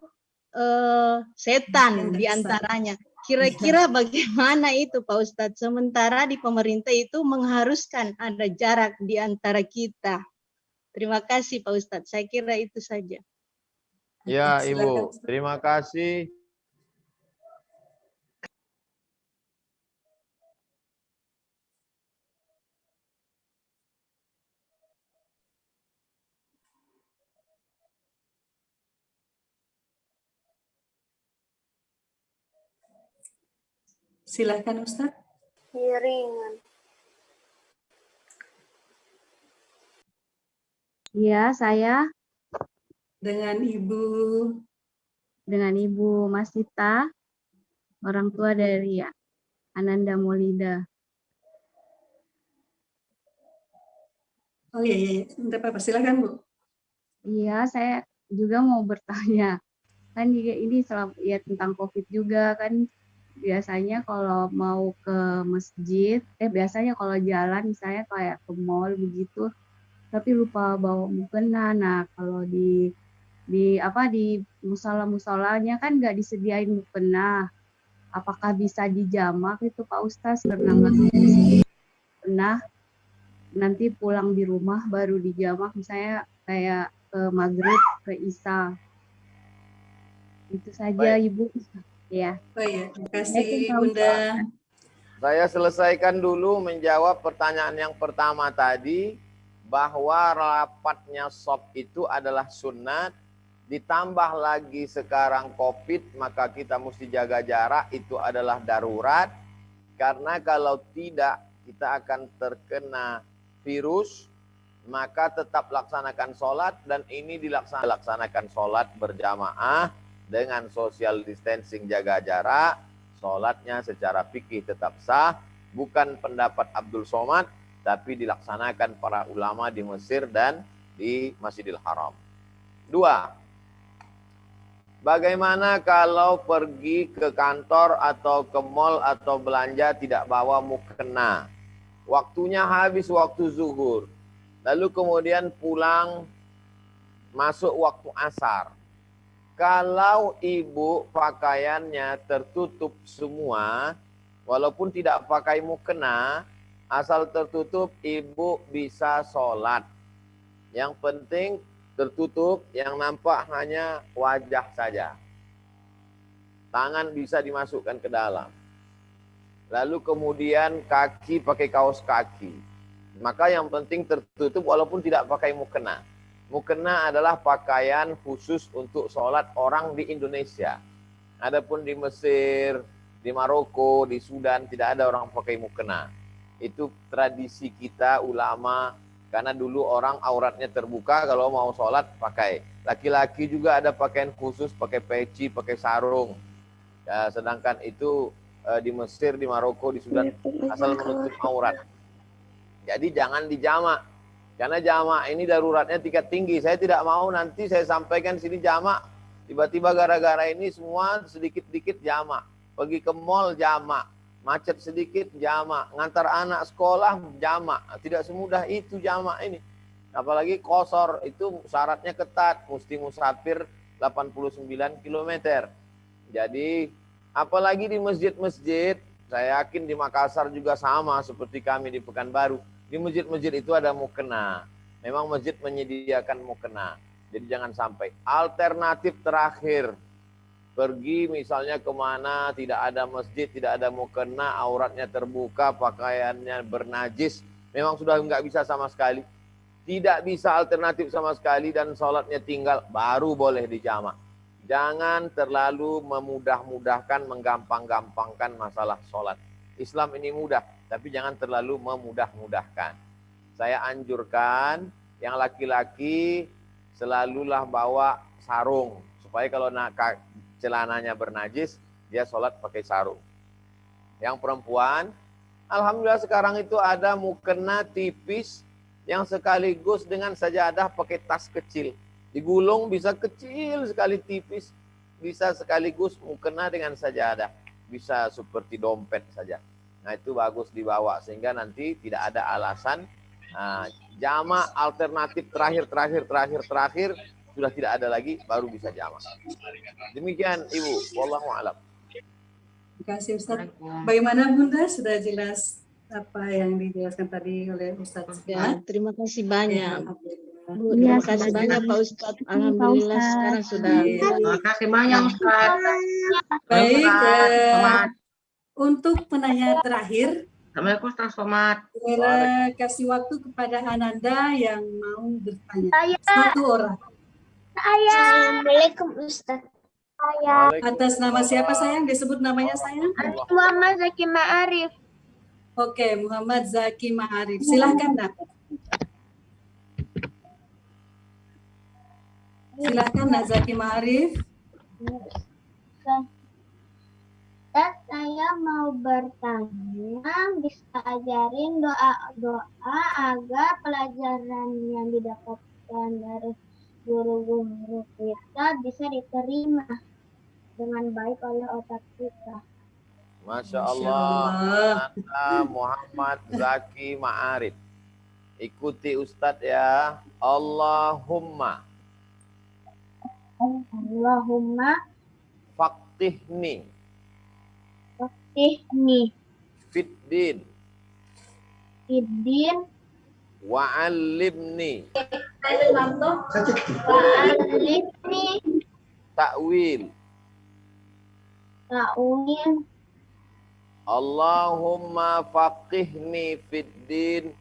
setan diantaranya. Kira-kira bagaimana itu Pak Ustadz? Sementara di pemerintah itu mengharuskan ada jarak di antara kita. Terima kasih Pak Ustadz. Saya kira itu saja. Ya Ibu, terima kasih. Silahkan Ustaz. Piringan. Iya, saya Dengan Ibu Masita, orang tua dari Ananda Maulida. Oh iya, tidak apa-apa. Silakan Bu. Iya, saya juga mau bertanya. Kan ini ya tentang COVID juga kan, biasanya kalau mau ke masjid, biasanya kalau jalan misalnya kayak ke mall begitu, tapi lupa bawa mukena. Nah, kalau di musola-musolanya kan nggak disediain mukena. Apakah bisa dijamak itu Pak Ustaz? Karena nggak pernah nanti pulang di rumah baru dijamak, misalnya kayak ke maghrib ke isya. Itu saja. Baik. Ibu. Ya. Oh iya, terima kasih Bunda. Saya selesaikan dulu menjawab pertanyaan yang pertama tadi, bahwa rapatnya shop itu adalah sunat, ditambah lagi sekarang COVID, maka kita mesti jaga jarak, itu adalah darurat, karena kalau tidak kita akan terkena virus, maka tetap laksanakan sholat, dan ini dilaksanakan sholat berjamaah dengan social distancing, jaga jarak, sholatnya secara fikih tetap sah, bukan pendapat Abdul Somad, tapi dilaksanakan para ulama di Mesir dan di Masjidil Haram. 2. Bagaimana kalau pergi ke kantor atau ke mall atau belanja tidak bawa mukena? Waktunya habis waktu zuhur. Lalu kemudian pulang masuk waktu asar. Kalau ibu pakaiannya tertutup semua, walaupun tidak pakai mukena, asal tertutup ibu bisa sholat. Yang penting tertutup, yang nampak hanya wajah saja. Tangan bisa dimasukkan ke dalam. Lalu kemudian kaki pakai kaos kaki. Maka yang penting tertutup walaupun tidak pakai mukena. Mukena adalah pakaian khusus untuk sholat orang di Indonesia. Adapun di Mesir, di Maroko, di Sudan tidak ada orang pakai mukena. Itu tradisi kita ulama, karena dulu orang auratnya terbuka, kalau mau sholat pakai. Laki-laki juga ada pakaian khusus, pakai peci, pakai sarung. Ya, sedangkan itu di Mesir, di Maroko, di Sudan asal menutup aurat. Jadi jangan dijamak, karena jamak ini daruratnya tingkat tinggi. Saya tidak mau nanti saya sampaikan sini jamak, tiba-tiba gara-gara ini semua sedikit-sedikit jamak. Pergi ke mall jamak, macet sedikit jamak, ngantar anak sekolah jamak. Tidak semudah itu jamak ini. Apalagi qashar itu syaratnya ketat, mesti musafir 89 km. Jadi apalagi di masjid-masjid, saya yakin di Makassar juga sama seperti kami di Pekanbaru. Di masjid-masjid itu ada mukena. Memang masjid menyediakan mukena. Jadi jangan sampai. Alternatif terakhir, pergi misalnya kemana tidak ada masjid, tidak ada mukena, auratnya terbuka, pakaiannya bernajis, memang sudah nggak bisa sama sekali. Tidak bisa alternatif sama sekali dan sholatnya tinggal, baru boleh dijamak. Jangan terlalu memudah-mudahkan, menggampang-gampangkan masalah sholat. Islam ini mudah, tapi jangan terlalu memudah-mudahkan. Saya anjurkan yang laki-laki selalulah bawa sarung, supaya kalau celananya bernajis, dia sholat pakai sarung. Yang perempuan, alhamdulillah sekarang itu ada mukena tipis yang sekaligus dengan sajadah pakai tas kecil. Digulung bisa kecil sekali tipis, bisa sekaligus mukena dengan sajadah, bisa seperti dompet saja. Nah itu bagus dibawa sehingga nanti tidak ada alasan. Jamak alternatif terakhir sudah tidak ada lagi, baru bisa jamak. Demikian Ibu, wallahu a'lam. Terima kasih Ustaz. Bagaimana Bunda, sudah jelas apa yang dijelaskan tadi oleh Ustaz? Ya, terima kasih banyak. Bu, Iya, terima kasih banyak Pak Ustadz. Alhamdulillah sekarang sudah. Terima kasih banyak Ustaz. Baik, untuk penanya terakhir, Assalamualaikum Ustaz Somad. saya kasih waktu kepada Ananda yang mau bertanya. Satu orang. Assalamualaikum Ustaz. Saya. Atas nama siapa sayang? Disebut namanya sayang? Muhammad Zaki Ma'arif. Oke, Muhammad Zaki Ma'arif. Silahkan, Nak. Silahkan, Nak Zaki Ma'arif. Dan saya mau bertanya, bisa ajarin doa-doa agar pelajaran yang didapatkan dari guru-guru kita bisa diterima dengan baik oleh otak kita. Masya Allah. Ananda Muhammad Zaki Ma'arif. Ikuti Ustadz ya. Allahumma. Allahumma faktihni. Faktihni. Fiddin. Fiddin. Wa'allimni. Wa'allimni. Ta'wil. Ta'wil. Allahumma faqihni fiddin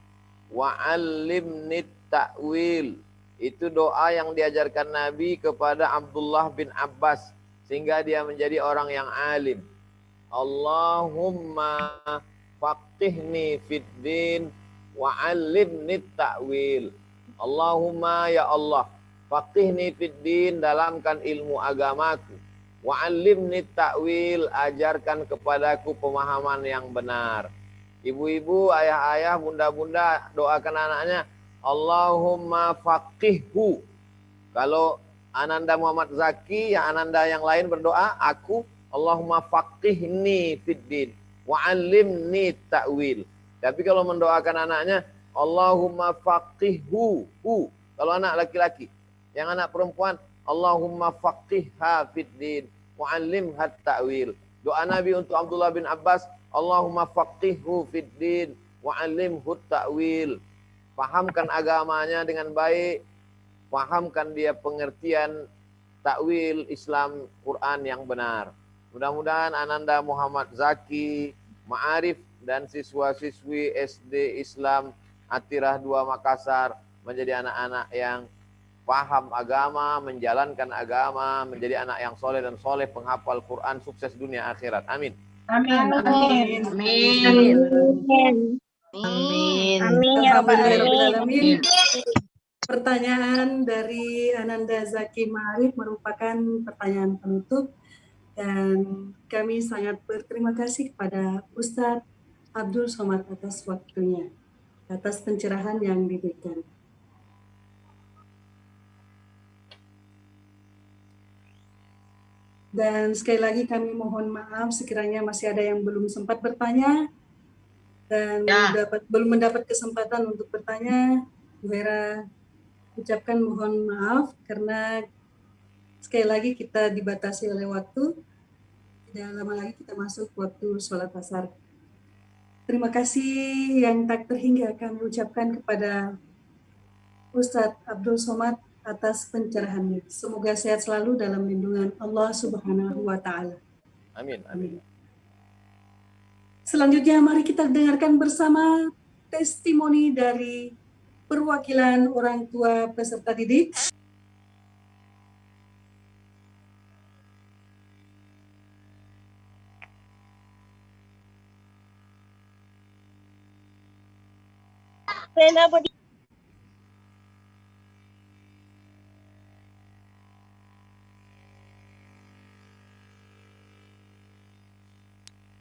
wa'allimni ta'wil. Itu doa yang diajarkan Nabi kepada Abdullah bin Abbas sehingga dia menjadi orang yang alim. Allahumma faqihni fiddin wa'allimni ta'wil. Allahumma ya Allah, faqihni fiddin, dalamkan ilmu agamaku. Wa'allimni ta'wil, ajarkan kepadaku pemahaman yang benar. Ibu-ibu, ayah-ayah, bunda-bunda, doakan anaknya, Allahumma faqihhu. Kalau Ananda Muhammad Zaki, yang Ananda yang lain berdoa, aku, Allahumma faqihni fiddin, wa'allimni ta'wil. Tapi kalau mendoakan anaknya, Allahumma faqihhu. Kalau anak laki-laki. Yang anak perempuan, Allahumma faqihha fiddin wa'allimha ta'wil. Doa Nabi untuk Abdullah bin Abbas, Allahumma faqihhu fiddin wa'allimhu ta'wil. Fahamkan agamanya dengan baik, fahamkan dia pengertian takwil Islam Quran yang benar. Mudah-mudahan Ananda Muhammad Zaki Ma'arif dan siswa-siswi SD Islam Atirah 2 Makassar menjadi anak-anak yang paham agama, menjalankan agama, menjadi anak yang soleh dan soleh, penghafal Quran, sukses dunia akhirat. Amin. Amin. Amin. Amin. Amin. Amin ya Rabbal Alamin. Pertanyaan dari Ananda Zaki Ma'arif merupakan pertanyaan penutup dan kami sangat berterima kasih kepada Ustadz Abdul Somad atas waktunya, atas pencerahan yang diberikan. Dan sekali lagi kami mohon maaf sekiranya masih ada yang belum sempat bertanya dan belum mendapat kesempatan untuk bertanya. Bu Hera ucapkan mohon maaf karena sekali lagi kita dibatasi oleh waktu. Tidak lama lagi kita masuk waktu sholat asar. Terima kasih yang tak terhingga kami ucapkan kepada Ustadz Abdul Somad atas pencerahannya. Semoga sehat selalu dalam lindungan Allah Subhanahu wa Ta'ala. Amin. Amin. Selanjutnya mari kita dengarkan bersama testimoni dari perwakilan orang tua peserta didik.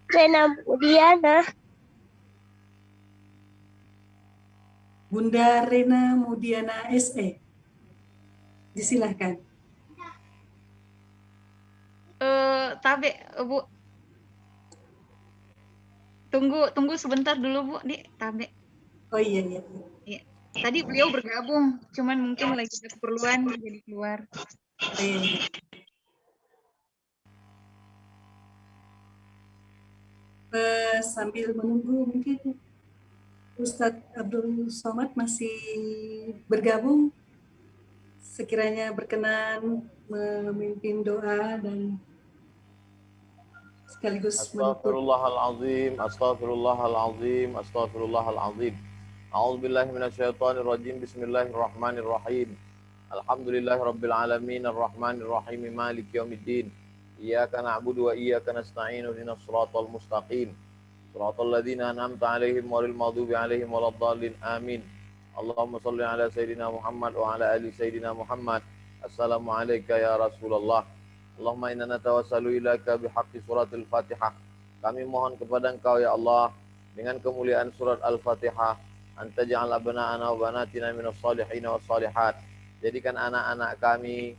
Rena Mudiana. Bunda Rena Mudiana SE. Disilahkan. Tabe, Bu. Tunggu sebentar dulu, Bu. Tabe. Oh iya. Iya. Tadi beliau bergabung, cuman mungkin lagi ada keperluan jadi keluar. Iya. Sambil menunggu mungkin Ustadz Abdul Somad masih bergabung, sekiranya berkenan memimpin doa dan sekaligus menutup. Astaghfirullahalazim. A'udzubillahi minasyaitonirrajim. Bismillahirrahmanirrahim. Alhamdulillahirabbil alamin arrahmanirrahim maliki yaumiddin. Iyyaka na'budu wa iyyaka nasta'in ihdinas siratal mustaqim. Siratal ladzina an'amta 'alaihim ghairil maghdubi 'alaihim waladdallin. Amin. Allahumma shalli ala sayyidina Muhammad wa ala ali sayyidina Muhammad. Assalamu alayka ya Rasulullah. Allahumma inna natawassalu ilaika bihaqqi suratul Fatihah. Kami mohon kepada Engkau ya Allah dengan kemuliaan surat Al-Fatihah, anta ja'al abna'ana wa banatina minas salihin was salihat. Jadikan anak-anak kami,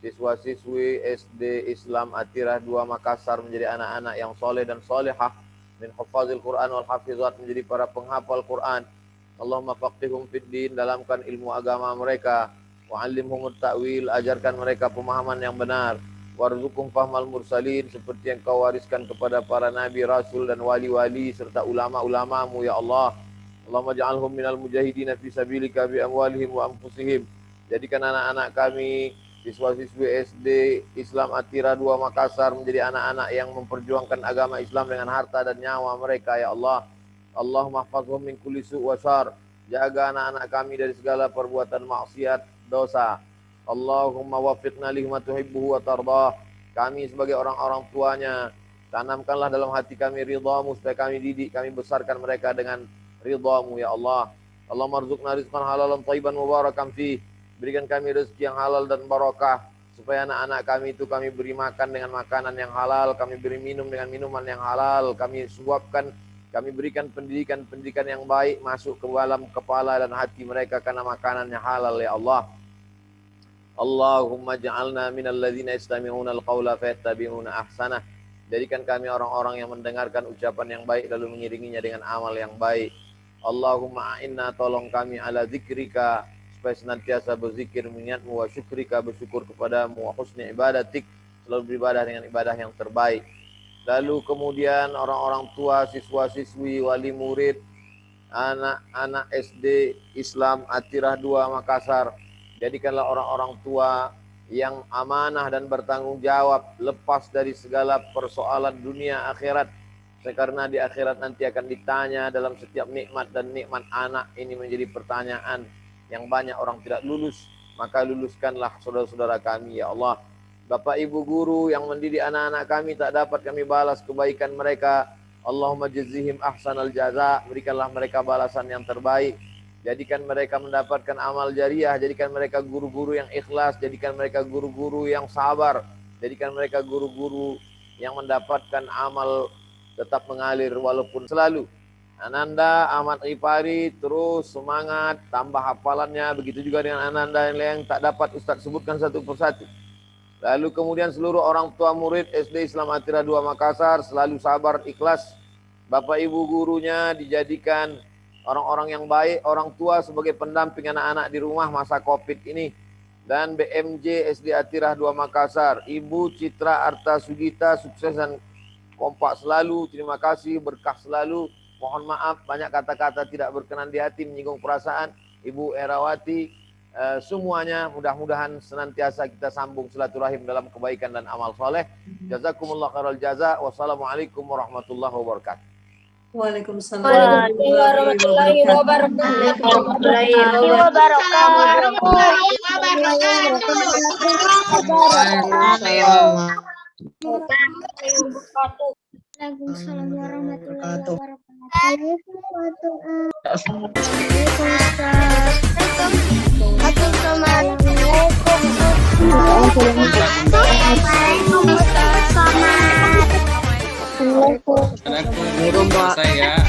siswa-siswi SD Islam Atirah 2 Makassar menjadi anak-anak yang soleh dan solehah, min hufazil Quran wal hafizat, menjadi para penghafal Quran. Allahumma faqihum fid din, dalamkan ilmu agama mereka, wa 'allimhumut ta'wil, ajarkan mereka pemahaman yang benar, warzuqhum fahmal mursalin, seperti yang Kau wariskan kepada para nabi, rasul dan wali-wali serta ulama-ulamamu ya Allah. Allahumma ja'alhum minal mujahidina fi sabilika bi amwalihim wa anfusihim. Jadikan anak-anak kami, siswa-siswi SD Islam Atirah 2 Makassar menjadi anak-anak yang memperjuangkan agama Islam dengan harta dan nyawa mereka ya Allah. Allahumma hafazhum min kulli su' wa syarr. Jaga anak-anak kami dari segala perbuatan maksiat, dosa. Allahumma waffiqna lima tuhibbuhu wa tardah. Kami sebagai orang-orang tuanya, tanamkanlah dalam hati kami ridhamu, supaya kami didik, kami besarkan mereka dengan ridhamu ya Allah. Allahumma arzuqna rizqan halalan thayyiban mubarakan fih. Berikan kami rezeki yang halal dan barakah, supaya anak-anak kami itu kami beri makan dengan makanan yang halal, kami beri minum dengan minuman yang halal, kami suapkan, kami berikan pendidikan yang baik masuk ke dalam kepala dan hati mereka karena makanan yang halal ya Allah. Allahumma ja'alna minal ladzina yastami'una al-qawla fayattabi'una ahsanah. Jadikan kami orang-orang yang mendengarkan ucapan yang baik lalu mengiringinya dengan amal yang baik. Allahumma a'inna, tolong kami ala zikrika, supaya senantiasa berzikir mengingatmu, wa syukrika, bersyukur kepadamu, wa husni ibadatik, selalu beribadah dengan ibadah yang terbaik. Lalu kemudian orang-orang tua, siswa-siswi, wali murid, anak-anak SD Islam Atirah 2 Makassar, jadikanlah orang-orang tua yang amanah dan bertanggung jawab, lepas dari segala persoalan dunia akhirat. Karena di akhirat nanti akan ditanya dalam setiap nikmat, dan nikmat anak ini menjadi pertanyaan yang banyak orang tidak lulus. Maka luluskanlah saudara-saudara kami ya Allah. Bapak ibu guru yang mendidik anak-anak kami tak dapat kami balas kebaikan mereka. Allahumma jazihim ahsanal jaza, berikanlah mereka balasan yang terbaik. Jadikan mereka mendapatkan amal jariah, jadikan mereka guru-guru yang ikhlas, jadikan mereka guru-guru yang sabar, jadikan mereka guru-guru yang mendapatkan amal tetap mengalir walaupun selalu. Ananda Ahmad Ipari terus semangat, tambah hafalannya, begitu juga dengan Ananda yang tak dapat Ustaz sebutkan satu persatu. Lalu kemudian seluruh orang tua murid SD Islam Atirah 2 Makassar selalu sabar, ikhlas. Bapak ibu gurunya dijadikan orang-orang yang baik, orang tua sebagai pendamping anak-anak di rumah masa Covid ini. Dan BMJ SD Atirah 2 Makassar, Ibu Citra Arta Sugita, sukses dan kompak selalu. Terima kasih, berkah selalu. Mohon maaf banyak kata-kata tidak berkenan di hati, menyinggung perasaan. Ibu Erawati, semuanya mudah-mudahan senantiasa kita sambung silaturahim dalam kebaikan dan amal soleh. Jazakumullah khairal jaza. Wassalamualaikum warahmatullahi wabarakatuh. Waalaikumsalam warahmatullahi wabarakatuh. Waalaikumsalam warahmatullahi wabarakatuh. Assalamualaikum. Saya